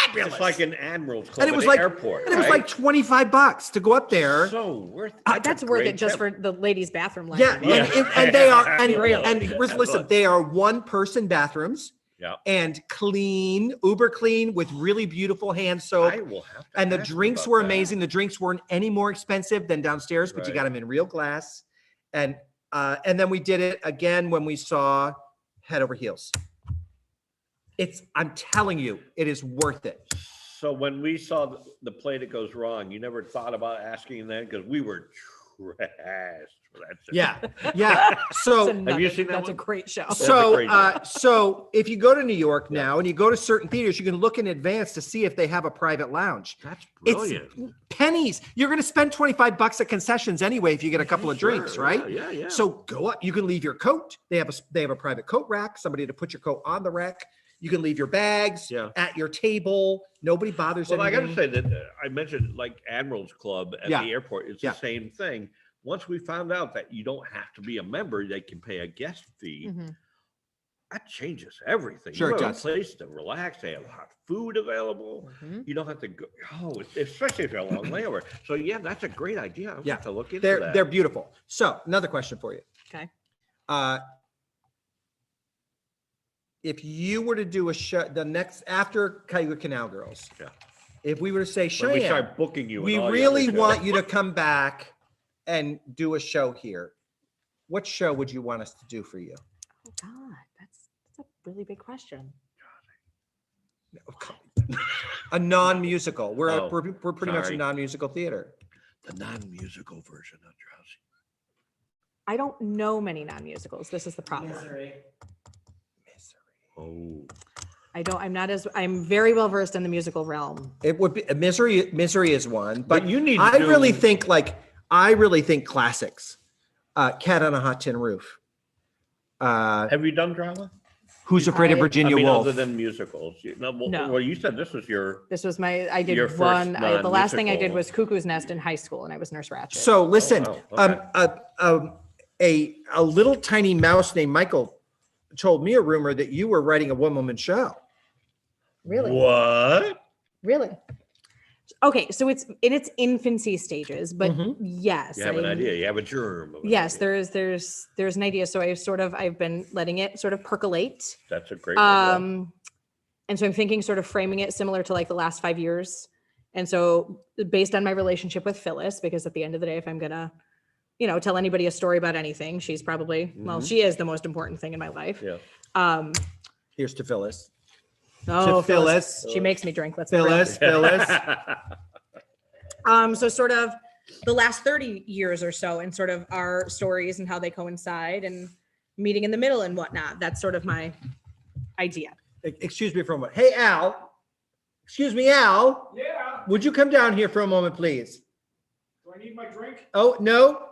fabulous. It's like an Admiral's Club And it at was the like- airport. and it was right? like $25 to go up there. So worth That's a worth great it just trip. for the ladies' bathroom line. Yeah, Yeah. and they are, Really? and Yeah, listen, look. they are one-person bathrooms. Yeah. And clean, uber clean with really beautiful hand soap. I will have to And the ask drinks about were that. amazing. The drinks weren't any more expensive than downstairs, but you Right. got them in real glass. And then we did it again when we saw Head Over Heels. I'm telling you, it is worth it. So when we saw the play that goes wrong, you never thought about asking that because we were trashed That's it. Yeah, yeah. So Have you seen that That's a one? great show. So, crazy one. so if you go to New York now and you go to certain theaters, you can look in advance to see if they have a private lounge. That's It's brilliant. pennies. You're going to spend $25 at concessions anyway if you get a couple of drinks, Sure, right? Yeah. So go up. You can leave your coat. They have a private coat rack. Somebody to put your coat on the rack. You can leave your bags at your table. Nobody bothers. Well, I got to anything. say that I mentioned like Admiral's Club at the airport. It's the same thing. Once we found out that you don't have to be a member, they can pay a guest fee. That changes everything. Sure, you it have does. a place to relax. They have hot food available. You don't have to go. Especially if you're a long layover. So yeah, that's a great idea. I'm to look into that. They're beautiful. So another question for you. Okay. If you were to do a show, the next after Cayuga Canal Girls, if we were to say, When we Cheyenne, start booking you, we and all your really other want shows. you to come back and do a show here. What show would you want us to do for you? Oh God, that's a really big question. A non-musical. We're pretty much a sorry. non-musical theater. The non-musical version of Drowsy. I don't know many non-musicals. This is the problem. Oh, I'm very well versed in the musical realm. It would be Misery. Misery is one, but you need. I really think classics. Cat on a Hot Tin Roof. Have you done drama? Who's Afraid of Virginia Woolf? Other than musicals. No. Well, you said this was your. This was I did Your first one. The last thing I did non-musical. was Cuckoo's Nest in high school, and I was Nurse Ratched. So listen, wow. a little tiny mouse named Michael told me a rumor that you were writing a one-woman show. Really? What? Really? Okay, so it's in its infancy stages, but yes, You have an idea. You have a germ. Of an Yes, idea. there's an idea. So I've been letting it sort of percolate. That's a great. idea. And so I'm thinking sort of framing it similar to like the last 5 years. And so based on my relationship with Phyllis, because at the end of the day, if I'm gonna, tell anybody a story about anything, she's probably, well, she is the most important thing in my life. Yeah. Here's to Phyllis. Oh, Phyllis. She makes me drink. Let's Phyllis. So sort of the last 30 years or so, and sort of our stories and how they coincide and meeting in the middle and whatnot. That's sort of my idea. Excuse me for a moment. Hey, Al. Excuse me, Al. Yeah. Would you come down here for a moment, please? Do I need my drink? Oh, no.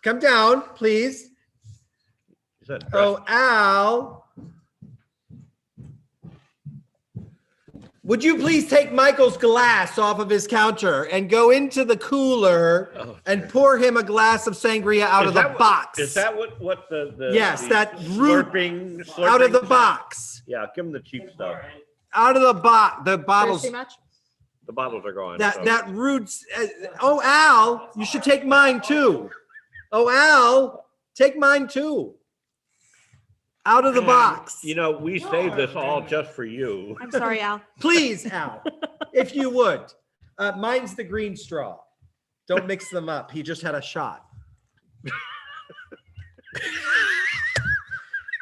Come down, please. Is that Oh, Al. Would you please take Michael's glass off of his counter and go into the cooler and pour him a glass of sangria out of the box? Is that what the Yes, the that root slurping out of the stuff? box? Yeah, give them the cheap stuff. Out of the box. The bottles. Too much? The bottles are gone. so- That roots. Oh, Al, you should take mine too. Oh, Al, take mine too. Out of the box. We saved this all just for you. I'm sorry, Al. Please, Al, if you would. Mine's the green straw. Don't mix them up. He just had a shot.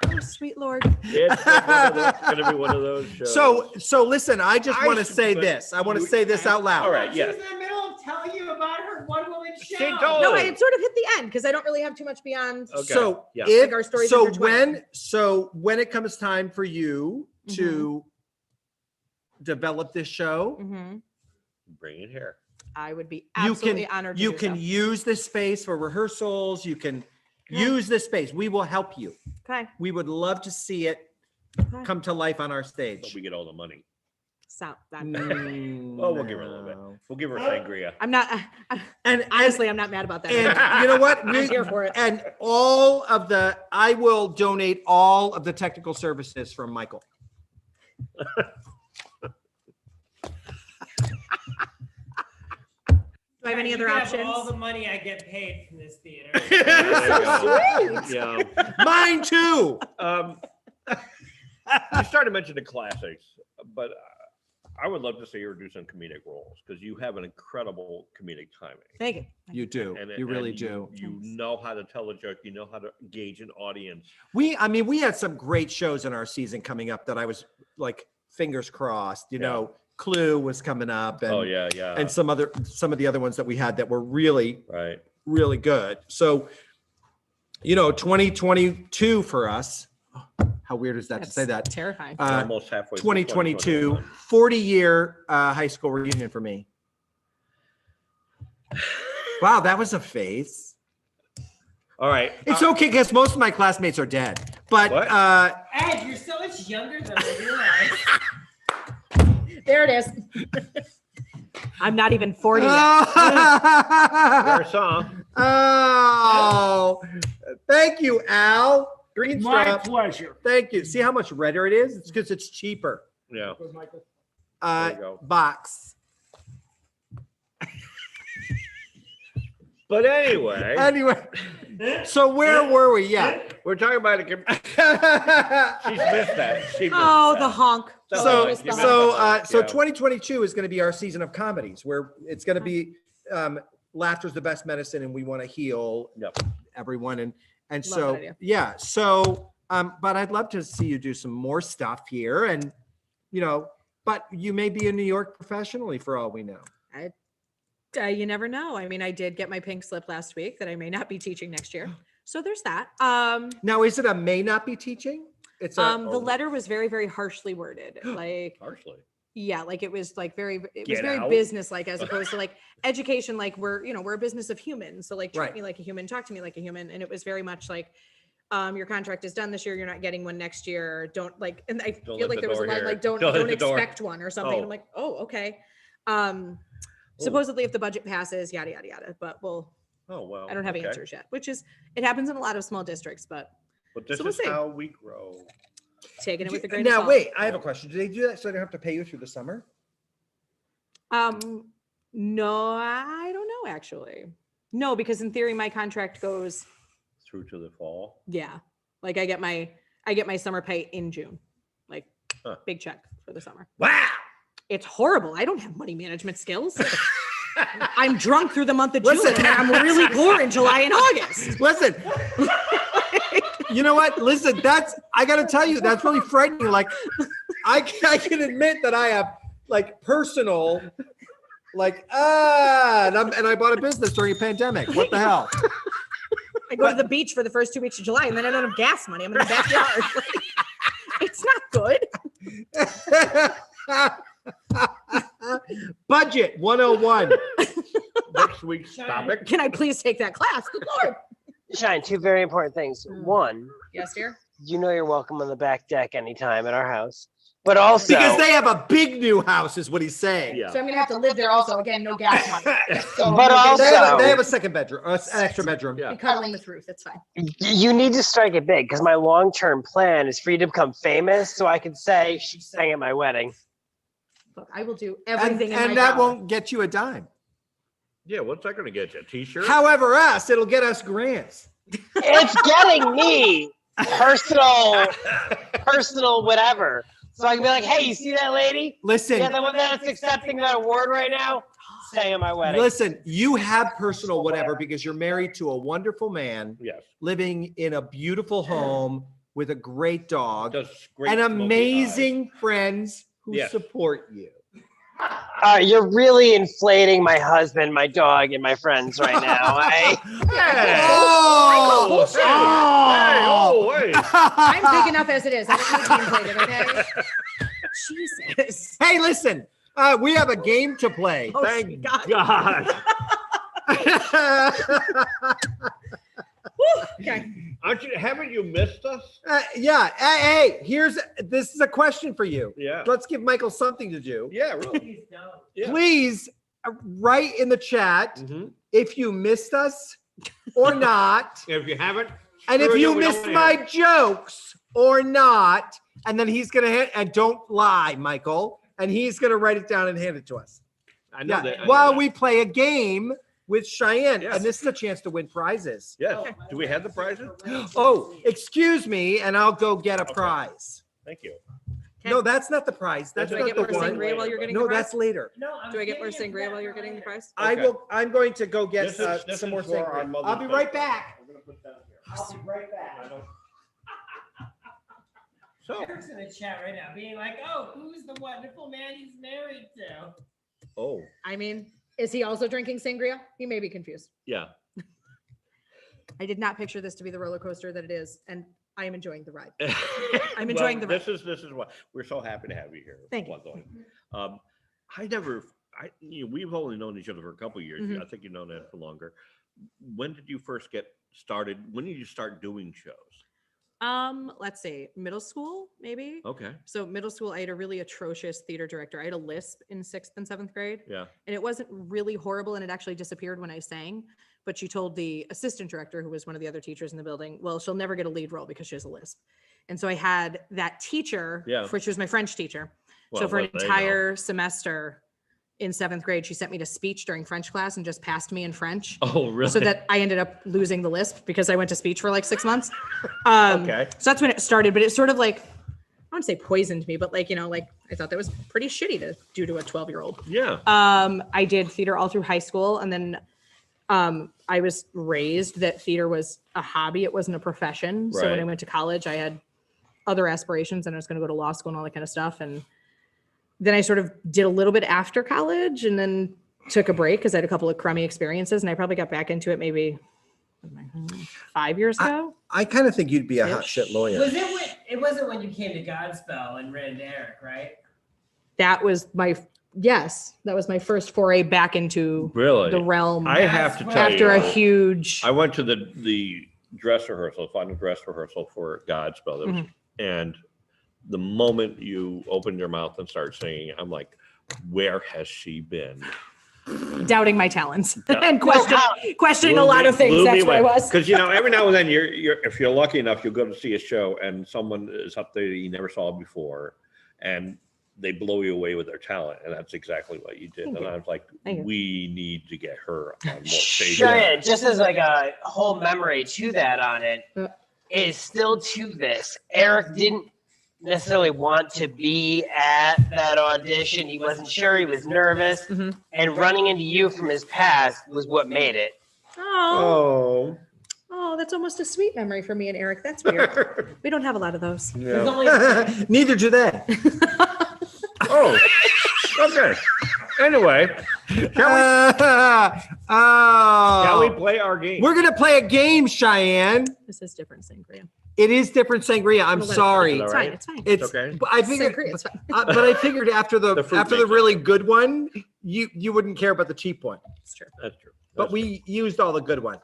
Oh, sweet Lord. It's going to be one of those shows. So listen, I just want to say but this. I want to say this out loud. All right, She yes. was in the middle of telling you about her one-woman show. She told- No, I had sort of hit the end because I don't really have too much beyond. Okay. So Yeah. if Like our stories so intertwine. when it comes time for you to develop this show, Mhm. Bring it here. I would be you absolutely can honored to you do can so. use this space for rehearsals. You can Yeah. use this space. We will help you. Okay. We would love to see it Okay. come to life on our But stage. we get all the money. So that, Well, we'll give her a little bit. We'll give her sangria. I'm not. And Honestly, I'm not mad about that. and you know what? I'm here for it. And I will donate all of the technical services from Michael. Do I have any other You can options? have all the money I get paid from this theater. There you go. Sweet. Yeah. Mine too. You started mentioning classics, but I would love to see her do some comedic roles because you have an incredible comedic timing. Thank you. You do. And You really and do. You know how to tell a joke. You know how to engage an audience. We had some great shows in our season coming up that I was like fingers crossed. You know, Clue was coming up, and Oh yeah. and some of the other ones that we had that were really Right. really good. So You know, 2022 for us. How weird is that to That's say that? terrifying. We're almost halfway. through 2022, 2021. 40-year high school reunion for me. Wow, that was a phase. All right. It's okay because most of my classmates are dead. But What? Ed, you're so much younger than I realized. There it is. I'm not even 40 yet. Our song. Oh, thank you, Al. Green My stuff. pleasure. Thank you. See how much redder it is? It's because it's cheaper. Yeah. Good, Michael. There you go. Box. But anyway, Anyway, so where were we? Yeah. we're talking about a. She's missed that. She missed Oh, that. the honk. So- So, Just the so, honk. so Yeah. 2022 is going to be our season of comedies, where it's going to be laughter's the best medicine, and we want to heal Yep. everyone. And Love so, that idea. yeah. So, but I'd love to see you do some more stuff here, and but you may be in New York professionally for all we know. You never know. I mean, I did get my pink slip last week that I may not be teaching next year. So there's that. Now, is it a may not be teaching? It's a The letter was very, very harshly worded. Like, Partially. yeah, like it was like it was Get very out. business-like as opposed to like education. Like we're a business of humans. So like treat Right. me like a human, talk to me like a human. And it was very much like, your contract is done this year. You're not getting one next year. Don't like, and I Don't feel let like the there was a door line here. like, don't Don't let the door. expect one or something. And Oh. I'm like, oh, okay. Supposedly if the budget passes, yada, yada, yada, but Oh well. I don't have okay. answers yet, it happens in a lot of small districts, but But this So we'll is see. how we grow. taking it with a grain of Now, salt. wait, I have a question. Do they do that so they don't have to pay you through the summer? No, I don't know actually. No, because in theory my contract goes, Through to the fall. yeah. Like I get my summer pay in June. Like Huh. big check for the summer. Wow. It's horrible. I don't have money management skills. I'm drunk through the month of Listen. June and I'm really poor in July and August. Listen, you know what? Listen, I got to tell you, that's really frightening. Like, I can admit that I have like personal, like, and I bought a business during a pandemic. What the hell? I go to the beach for the first 2 weeks of July and then I don't have gas money. I'm in the backyard. It's not good. Budget 101. Next week's topic. Can I please take that class? Good Lord. Shine, two very important things. One, Yes, dear. you know you're welcome on the back deck anytime at our house. But also, Because they have a big new house, is what he's saying. Yeah. So I'm gonna have to live there also. Again, no gas money. So But no gas also- money. They have a second bedroom, an extra bedroom. Yeah. Be cuddling with Ruth. It's fine. you need to strike it big because my long-term plan is for you to become famous so I can say she sang at my wedding. Look, I will do And, everything in my and that power. won't get you a dime. Yeah. What's that going to get you? A T-shirt? However, it'll get us grants. It's getting me personal whatever. So I can be like, hey, you see that lady? Listen, Yeah, the one that's accepting that award right now? Sang at my wedding. listen, you have personal whatever because you're married to a wonderful man Yes. living in a beautiful home with a great dog Does great and smoky amazing friends who Yes. support you. You're really inflating my husband, my dog, and my friends right now. eyes. Hey! Oh, bullshit. Hey, oh. wait. I'm big enough as it is. I don't need to be inflated, okay? Jesus. Hey, listen, we have a game to play. Oh, Thank sweet God. God. Okay. Haven't you missed us? Yeah. Hey, this is a question for you. Yeah. Let's give Michael something to do. Yeah, really. Please don't. Yeah. Please write in the chat Mhm. if you missed us or not. If you haven't, And if screw you we don't missed wanna my hear it. jokes or not, and then he's gonna hit and don't lie, Michael, and he's gonna write it down and hand it to us. I know Yeah. that. I know While that. we play a game with Cheyenne, Yes. and this is a chance to win prizes. Yes. Do we have the prizes? Oh, excuse me, and I'll go get a Okay. prize. Thank you. No, that's not the prize. That's Do I not get the more one. sangria while you're getting No, the prize? that's later. No, I'm Do I get more giving it sangria back while you're on getting the later. prize? Okay. I'm going to go get This is some more for our sangria. Mother's I'll be Day. right back. I'm gonna put that here. I'll be right back. So, Eric's in the chat right now being like, oh, who's the wonderful man he's married to? oh, I mean, is he also drinking sangria? He may be confused. yeah. I did not picture this to be the roller coaster that it is, and I am enjoying the ride. I'm Well, enjoying the ride. This is what we're so happy to have you here. Thank you. Luckily. We've only known each other for a couple of years. Mhm. I think you've known that for longer. When did you first get started? When did you start doing shows? Let's see, middle school, maybe. Okay. So middle school, I had a really atrocious theater director. I had a lisp in 6th and 7th grade. Yeah. And it wasn't really horrible, and it actually disappeared when I sang. But she told the assistant director, who was one of the other teachers in the building, well, she'll never get a lead role because she has a lisp. And so I had that teacher, Yeah. which was my French teacher. Well, So for an there you go. entire semester in 7th grade, she sent me to speech during French class and just passed me in French. Oh, really? So that I ended up losing the lisp because I went to speech for like 6 months. Okay. So that's when it started, but it sort of like, I wouldn't say poisoned me, but like, you know, like I thought that was pretty shitty to do to a 12-year-old. Yeah. I did theater all through high school, and then I was raised that theater was a hobby. It wasn't a profession. So when I Right. went to college, I had other aspirations, and I was going to go to law school and all that kind of stuff. And then I sort of did a little bit after college, and then took a break because I had a couple of crummy experiences, and I probably got back into it maybe 5 years ago. I kind of think you'd be a hot Ish. shit lawyer. Was it when, it wasn't when you came to Godspell and ran to Eric, right? That was my first foray back into Really? the realm. I have to tell after you. a huge. I went to the dress rehearsal, final dress rehearsal for Godspell. That was, Mhm. And the moment you opened your mouth and started singing, I'm like, where has she been? doubting my talents Yeah. and questioning a lot of things. That's where I was. Because every now and then you're if you're lucky enough, you'll go to see a show and someone is up there you never saw before, and they blow you away with their talent, and that's exactly what you did. Thank And you. I was like, Thank you. we need to get her on more stages. Sharon, just as like a whole memory to that on it, Yeah. is still to this. Eric didn't necessarily want to be at that audition. He wasn't sure. He was nervous. Mhm. And running into you from his past was what made it. Oh, Oh. that's almost a sweet memory for me and Eric. That's weird. We don't have a lot of those. There's Yeah. only Neither do they. Oh. Okay. Anyway, Oh. shall we play our game? We're gonna play a game, Cheyenne. This is different sangria. It is different sangria. I'm We'll let it sorry. All It's right. fine. It's fine. It's okay. but I figured, Sangria, it's fine. but I figured after the The fruit makes really it. good one, you wouldn't care about the cheap one. It's true. That's true. But That's true. we used all the good one.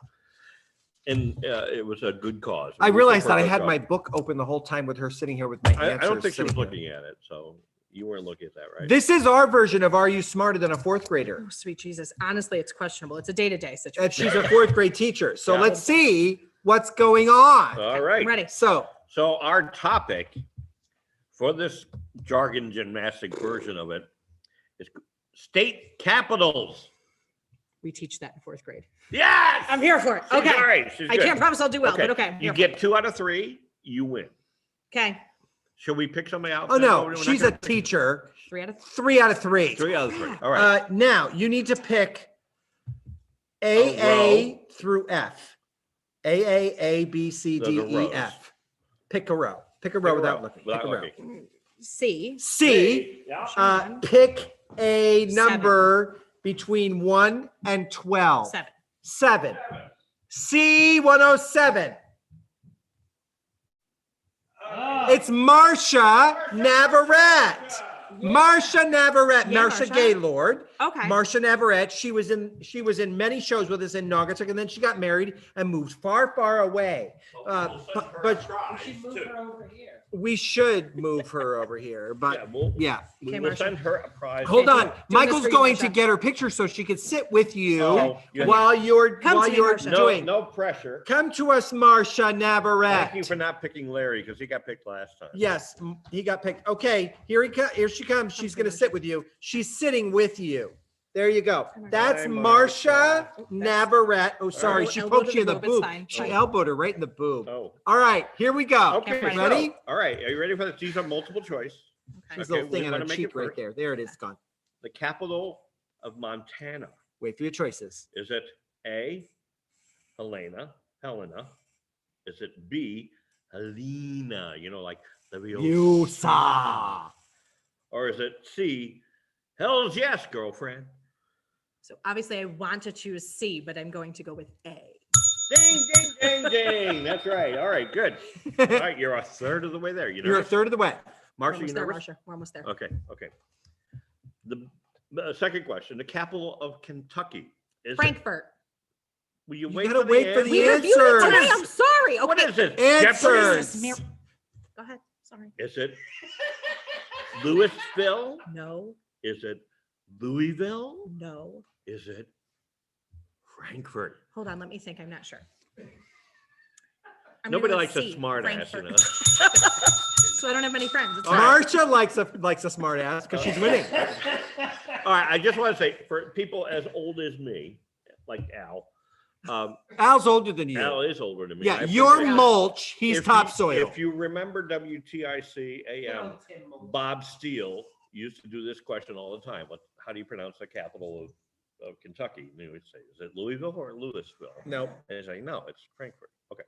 And it was a good cause. I It was realized a that I perfect had cause. my book open the whole time with her sitting here with my I answers. don't think she was sitting here. looking at it, so you weren't looking at that, right? This is our version of Are You Smarter Than a Fourth Grader? Oh, sweet Jesus. Honestly, it's questionable. It's a day-to-day And situation. she's a fourth grade teacher. So Yeah. let's see what's going on. All right. I'm ready. So So our topic for this jargon gymnastic version of it is state capitals. We teach that in 4th grade. Yes. I'm here for it. She's Okay. All right. She's I good. can't promise I'll do well, but okay. I'm You here for get 2 out of 3, you win. it. Okay. Should we pick somebody out? oh then? no, We're not she's gonna a pick- teacher. 3 out of 3 out of 3. 3 out of 3. All right. Now you need to pick A through F. A B C D Those are E rows. F. Pick a row. Pick a row without looking. Without Pick a row. looking. C. C. Yeah. Pick a 7. number between 1 and 12. 7. 7. C107. It's Marcia Navarrete. Marcia Navarrete. Yeah, Marcia Marcia. Gaylord. Okay. Marcia Navarrete. She was in many shows with us in Naugatuck, and then she got married and moved far away. But we should move her over here. we should move her over here. Yeah, But we'll, yeah. we Okay, will Marcia. send her a prize. Hold Okay, on. doing this Michael's for you, going to Marcia. get her picture so she can sit with you Oh, you- while you're Come to me, Marcia. doing. no pressure. Come to us, Marcia Navarette. Thank you for not picking Larry because he got picked last time. Yes, he got picked. Okay, here she comes. She's going to sit with you. She's sitting with you. There you go. Marcia. That's Hi, Marcia Marcia. Navarette. Oh, sorry, Elbow- she elbow poked to you in the the boob, it's boob. fine, She fine. elbowed her right in the boob. Oh. All right, here we go. Okay. Ready? Ready? All right. Are you ready for this? These are multiple choice. Okay. This Okay, little thing we on wanna her make cheek it right first. there. There it is, gone. The capital of Montana. Wait for your choices. Is it A, Helena? Is it B, Helena? You know, like the You saw. Or is it C, Hell's yes, girlfriend? So obviously I want to choose C, but I'm going to go with A. Ding, ding, Ding, ding. That's right. All right, good. All right, you're a third of the way there. You're a third of the way. Marcia, you there, nervous? Marsha. We're almost there. Okay. The second question: the capital of Kentucky is Frankfurt. Will you You wait gotta for wait for the We answer. reviewed it today. I'm sorry. Okay. What is it? Answers. Jeopardy? Go ahead. Sorry. Is it Louisville? No. Is it Louisville? No. Is it Frankfurt? Hold on. Let me think. I'm not sure. Nobody gonna likes go a C, smart ass, you Frankfurt. know. So I don't have many friends. It's All fine. right. Marsha likes a smart ass because she's winning. All right, I just want to say for people as old as me, like Al, Al's older than you. Al is older than me. Yeah, I you're appreciate it. mulch. He's If topsoil. If you remember WTIC AM, Bob Steele used to do this question all the time. How do you pronounce the capital of Kentucky? And he would say, is it Louisville or Louisville? No. And he's like, no, it's Frankfurt. Okay.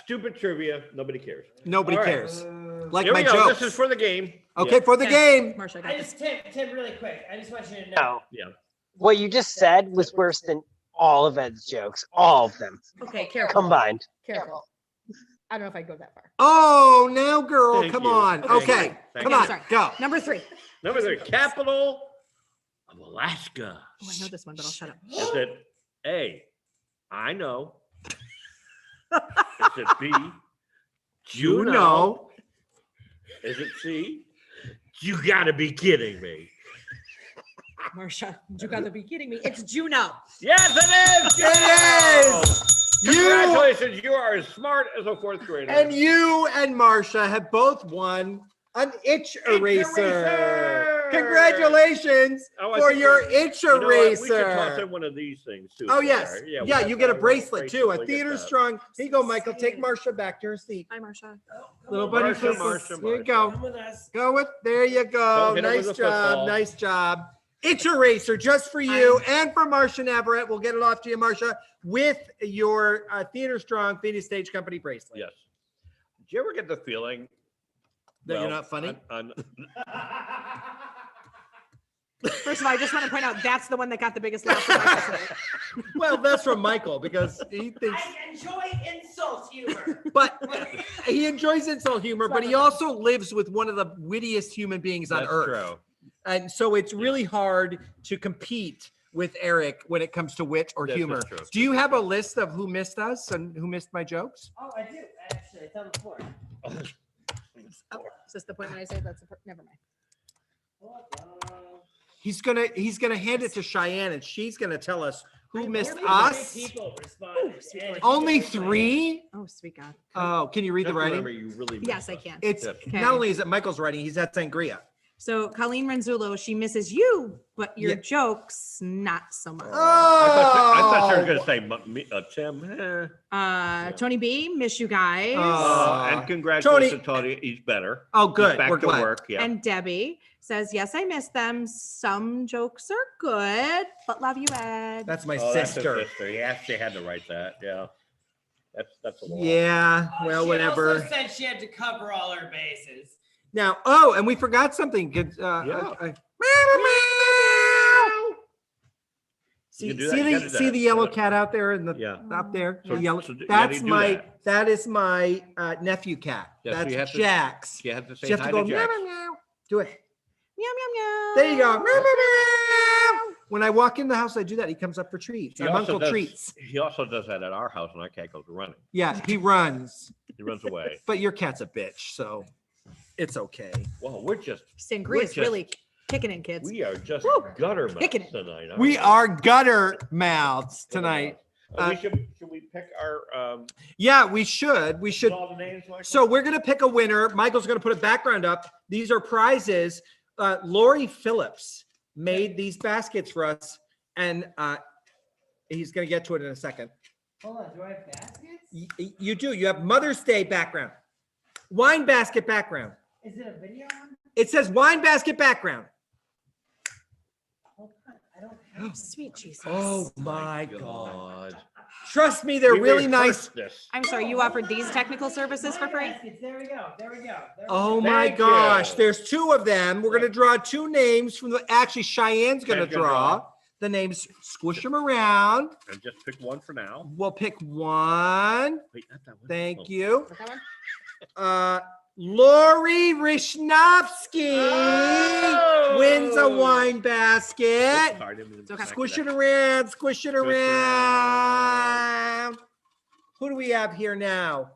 Stupid trivia. Nobody cares. Nobody All right. cares. Like Here my we go. jokes. This is for the game. Okay, Yeah. for the game. Marsha, I got I this. just, Tim, really quick. I just want you to know. No. Yeah. What you just said was worse than all of Ed's jokes. All of them Okay, careful. combined. Careful. I don't know if I'd go that far. Oh, now, girl, Thank come you. on. Thank Okay, you. Thank come you. on, Sorry. go. Number 3. Number 3, capital of Alaska. Oh, I know this one, but I'll shut up. Is it A, I know? Is it B, You know. Is it C, you gotta be kidding me? Marsha, you gotta be kidding me. It's Juneau. Yes, it is! It is! You Congratulations, you are as smart as a 4th grader. and Marsha have both won an itch eraser. eraser! Congratulations Oh, I for think your itch You know what? We should toss eraser. in one of these things too. Oh, for yes. her. Yeah, we'll you get a have bracelet too. we'll A get theater that. strong. Here you go, Michael. Take Marsha back to her seat. Bye, Marsha. Little buddy Marsha, kisses. Marsha, Here you Marsha. go. Come with us. Go with, there you go. Don't hit her Nice with a job. football. Nice job. Itch eraser just for you and for Marsha Navarrete. We'll get it off to you, Marsha, with your Theater Strong Phoenix Stage Company bracelet. Yes. Did you ever get the feeling That you're not funny? First of all, I just want to point out that's the one that got the biggest laugh from my listener. Well, that's from Michael because he thinks, I enjoy insult humor. but he enjoys insult humor, but he also lives with one of the wittiest human beings on That's earth. true. And so it's really hard to compete with Eric when it comes to wit or This is humor. true. Do you have a list of who missed us and who missed my jokes? Oh, I do, actually. It's on the floor. Oh, is this the point when I say that's never mind. He's gonna hand it to Cheyenne and she's gonna tell us who missed Only us. 3 people responded. Ooh, sweet And Lord. Only he did it. 3? Oh, sweet God. Oh, can you read the Just writing? remember, you really Yes, missed I us. can. It's Yes. Okay. not only is it Michael's writing, he's at Sangria. So Colleen Renzulo, she misses you, but your Yeah. jokes not so much. I thought you were Oh. going to say Tim. Tony B, miss you guys. And congratulations, Tony. He's better. Oh, He's good. back We're to glad. work. Yeah. And Debbie says, yes, I miss them. Some jokes are good, but love you, Ed. That's my Oh, that's his sister. sister. He actually had to write that. Yeah. That's a lot. Yeah. Well, She whatever. also said she had to cover all her bases. Now, oh, and we forgot something. Good. Yeah. See, You can do see that. You the gotta do see that. the yellow Yeah. cat out there in the Yeah. up there. So- The yellow. so you That's gotta do my that. that is my nephew cat. Yeah, so That's you have to- Jax. You have to say You have hi to go to meow Jack. meow meow. Do it. Meow, meow, meow. There you go. Meow, meow, meow. When I walk in the house, I do that. He comes up for treats. He I'm also Uncle does- Treats. He also does that at our house, and our cat goes running. Yeah, he runs, He runs away. but your cat's a bitch, so it's okay. Well, we're Sangria's just- really kicking in, kids. we are just Woo! gutter Kicking mouths it. tonight. aren't We are gutter mouths tonight. Should we pick our Yeah, we should. We should. all the names, Michael? So we're gonna pick a winner. Michael's gonna put a background up. These are prizes. Lori Phillips made these baskets for us, and he's gonna get to it in a second. Hold on, do I have baskets? You do. You have Mother's Day background, wine basket background. Is it a video one? It says wine basket background. Hold on, I don't have. Sweet Jesus. Oh My my God! God. Trust me, they're We really nice. rehearsed this. I'm sorry, you offered these technical services for free? Baskets, there we go, there we go. There we Oh go. my Thank gosh! you. There's 2 of them. We're gonna draw 2 names from the. Actually, Cheyenne's gonna Cheyenne's gonna draw. the names, squish them around. And just pick one for now. We'll pick one. Wait, not that one. Thank Oh. you. Got that one? Lori Rishnovsky Oh! wins a wine basket. Sorry, didn't mean to okay. smack Squish you it there. around, squish it Squish it around. Who do we have here now?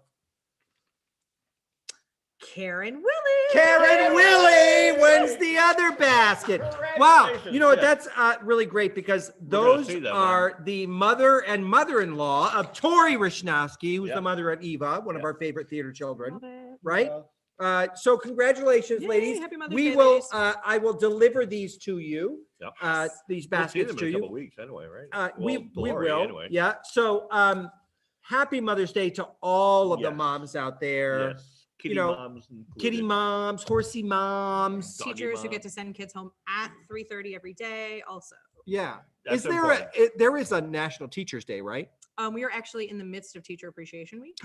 Karen Willie. Karen Willie wins the other basket. Wow, you know what? Yeah. That's really great because gonna those see that are the mother and mother-in-law of Tori Rishnovsky, who's Yeah. the mother of Eva, one of Yeah. our favorite theater children, Love it. right? So congratulations, Yay, ladies. happy Mother's We Day, will. ladies. I will deliver these to you. Yep. These We'll see baskets them to in a couple you. weeks anyway, right? We Well, Lori, will. Anyway. Yeah. So happy Mother's Day to all of the Yes. moms out there. Yes. Kitty know, moms included. Kitty moms, horsey moms. Doggy Teachers who mom. get to send kids home at 3:30 every day also. Yeah. That's Is there important. there is a National Teachers Day, right? We are actually in the midst of Teacher Appreciation Week.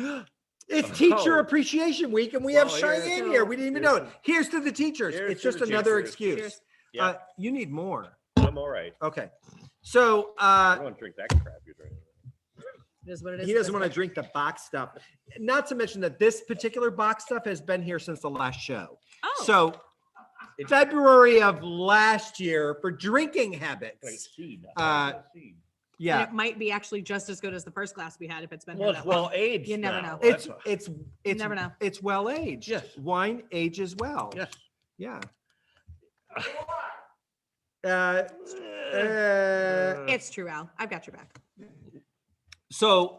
It's Teacher Oh. Appreciation Week, and we have Well, Cheyenne yeah. here. We didn't even know it. Here's- Here's to the teachers. here's It's to just the another teachers. excuse. Cheers. Yeah, You need more. I'm all right. Okay. So I don't want to drink that crap you're drinking. It is what it is. he doesn't want to drink the box stuff. Not to mention that this particular box stuff has been here since the last show. Oh, So February of last year for drinking Like habits. seed. and Yeah. it might be actually just as good as the first glass we had if it's been Well, here it's that long. well aged. You never now. know. It's That's it's it's never know. It's well aged. Yes. Wine ages well. yes. Yeah. It's true, Al. I've got your back. So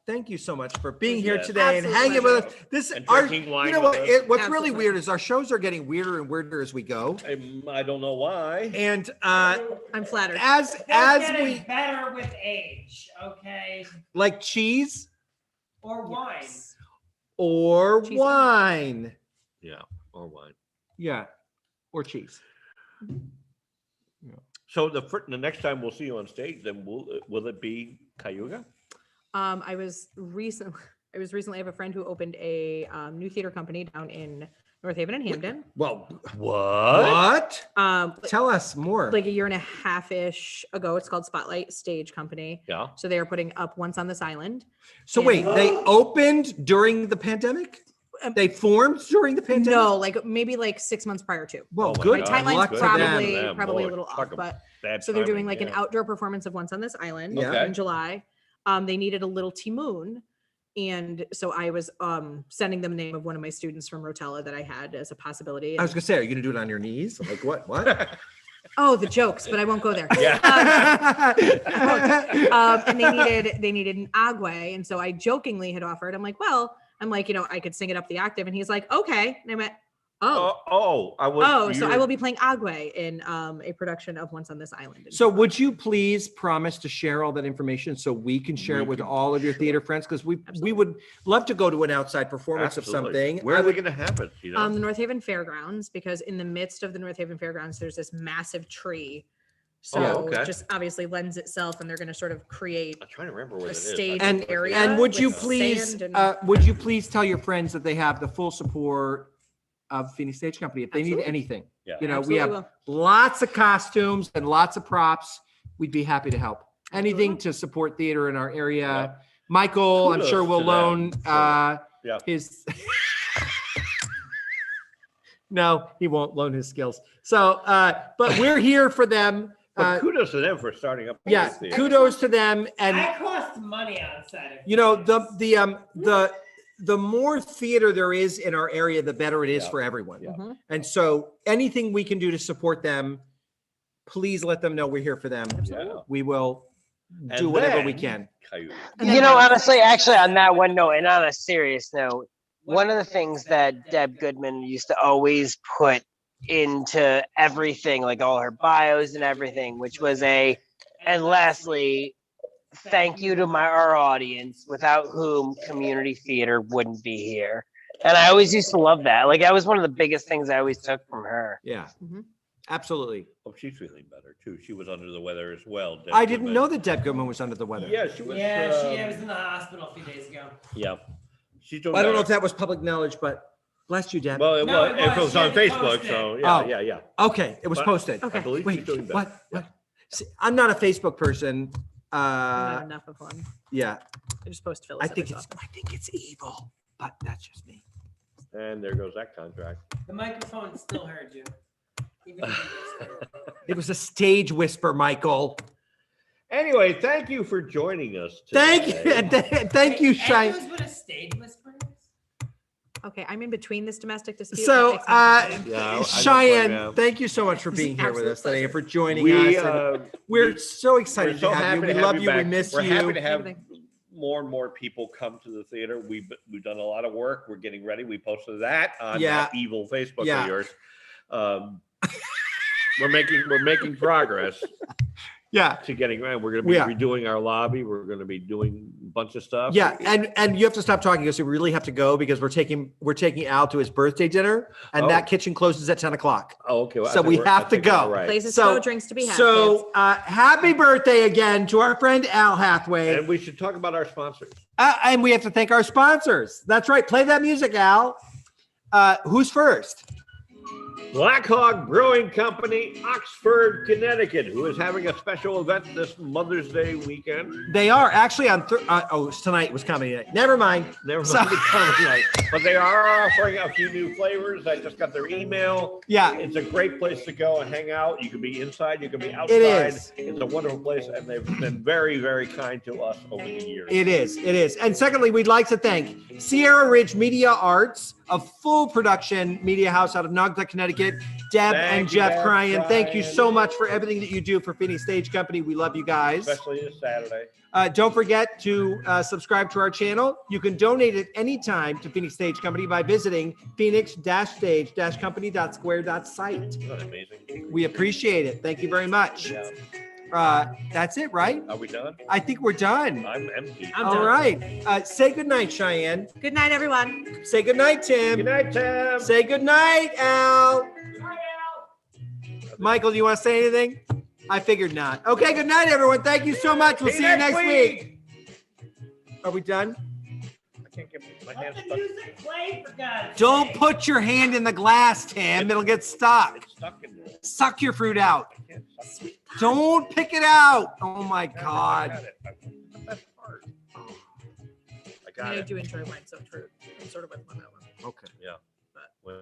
thank you so much for being here Yes. today and Absolute hanging with pleasure. us. This And our, drinking wine you know with what? us. What's Absolute really pleasure. weird is our shows are getting weirder and weirder as we go. I don't know why. And I'm flattered. as They're getting we better with age, okay? like cheese Or wine. Yes. or Cheese. wine. Yeah, or wine. Yeah. Or cheese. So the next time we'll see you on stage, then will it be Cayuga? I was recently I have a friend who opened a new theater company down in North Haven and Hamden. Well, What? what? Tell us more. Like a year and a half-ish ago. It's called Spotlight Stage Company. Yeah. So they are putting up Once on This Island. So wait, they opened during the pandemic? They formed during the pandemic? No, like maybe like 6 months prior to. Well, Oh my good My God, timeline's luck to probably them. probably a Boy, little talk off, about but bad so they're doing timing, like an yeah. outdoor performance of Once on This Island Yeah. in July. They needed a little Timoon. And so I was sending them the name of one of my students from Rotella that I had as a possibility. I was gonna say, are you gonna do it on your knees? Like what? What? Oh, the jokes, but I won't go there. Yeah. And they needed an ague, and so I jokingly had offered. I'm like, I could sing it up the octave, and he's like, okay. And I went, so I will be playing ague in a production of Once on This Island. in So July. would you please promise to share all that information so we can share We it with can- all of your theater friends? Because we would love to go to an outside performance of something. Where I are they would- going to have it? You know? The North Haven Fairgrounds, because in the midst of the North Haven Fairgrounds, there's this massive tree. So okay. it just obviously lends itself, and they're going to sort of create I'm trying to remember where a it is. stage And- area. And would you with please, sand and- would you please tell your friends that they have the full support of Phoenix Stage Company if they need Absolutely. anything? Yeah. You know, we Absolutely have will. lots of costumes and lots of props. We'd be happy to help. Anything to support theater in our area. Yeah. Michael, I'm Kudos sure will to them. loan Yeah. his. No, he won't loan his skills. So, but we're here for them. But kudos to them for starting up. Yeah, theater. kudos to them. And I cost money on set. of you know, things. the more theater there is in our area, the better it is Yeah. for everyone. Yeah. Mhm. And so anything we can do to support them, please let them know we're here for them. Yeah. We will And do whatever we then- can. Cayuga. And You then know, my- honestly, actually, on that one note, and on a serious note, one of the things that Deb Goodman used to always put into everything, like all her bios and everything, which was and lastly, thank you to our audience, without whom community theater wouldn't be here. And I always used to love that. Like, that was one of the biggest things I always took from her. Yeah, Mhm. absolutely. Oh, she's feeling better too. She was under the weather as well. Deb I didn't Goodman. know that Deb Goodman was under the weather. Yeah, she was. Yeah, she was in the hospital a few days ago. Yeah. She's doing I don't know if better. that was public knowledge, but bless you, Deb. Well, it No, was. it If it was. was She on had to Facebook, post so it. yeah, Oh. yeah. Okay, it was But- posted. I Okay. believe she's Wait, doing better. what? What? See, I'm not a Facebook person. Not enough of one. Yeah, I just post Phyllis. I every think so it's often. I think it's evil, but that's just me. And there goes that contract. The microphone still heard you. Even if you whispered. It was a stage whisper, Michael. Anyway, thank you for joining us Thank today. you, and thank you, Hey, Shine. Ed knows what a stage whisper is? Okay, I'm in between this domestic dispute. So, That makes me Yeah, I know Cheyenne, program. thank you so much for It's being an here with absolute us today and pleasure. for joining We, us. And we- we're so excited we're so to have you. happy We to love have you. We back. miss We're you. happy to have Everything. more and more people come to the theater. We've done a lot of work. We're getting ready. We posted that on Yeah. that evil Facebook Yeah. of yours. We're making progress Yeah. to getting around. We're going to be Yeah. redoing our lobby. We're going to be doing a bunch of stuff. Yeah, and you have to stop talking because we really have to go because we're taking Al to his birthday dinner, and Oh. that kitchen closes at 10:00. Oh, okay. Well, I So think we we're- have I to think we're go. all right. Places So- to go, drinks to be had. kids. So happy birthday again to our friend Al Hathaway, And we should talk about our sponsors. and we have to thank our sponsors. That's right. Play that music, Al. Who's first? Black Hog Brewing Company, Oxford, Connecticut, who is having a special event this Mother's Day weekend. They are actually on. It's tonight was comedy night. Never mind. Never So- mind the comedy night. But they are offering a few new flavors. I just got their email. Yeah, It's a great place to go and hang out. You can be inside, you can be outside. it is. It's a wonderful place, and they've been very, very kind to us over the years. It is. It is. And secondly, we'd like to thank Sierra Ridge Media Arts, a full production media house out of Naugatuck, Connecticut. Deb Thank and you, Jeff Deb, Cryan, thank you Cryan. so much for everything that you do for Phoenix Stage Company. We love you guys. Especially this Saturday. Don't forget to subscribe to our channel. You can donate at any time to Phoenix Stage Company by visiting phoenix-stage-company.square.site. Isn't that amazing? We appreciate it. Thank you very much. Yeah. That's it, right? Are we done? I think we're done. I'm empty. I'm All done. right. Say goodnight, Cheyenne. Good night, everyone. Say goodnight, Tim. Good night, Tim. Say goodnight, Al. Michael, do you want to say anything? I figured not. Okay, good night, everyone. Thank you so much. We'll see you next week. Are we done? I can't get my Let hands the stuck. music play, for God's Don't sake. put your hand in the glass, Tim. It'll get stuck. It's stuck in there. Suck your fruit out. I can't suck it. Don't pick it out. Oh my I got God. it. But that's hard. I I got mean, I it. do enjoy wine soaked fruit. I'm sort of with one that one. Okay. When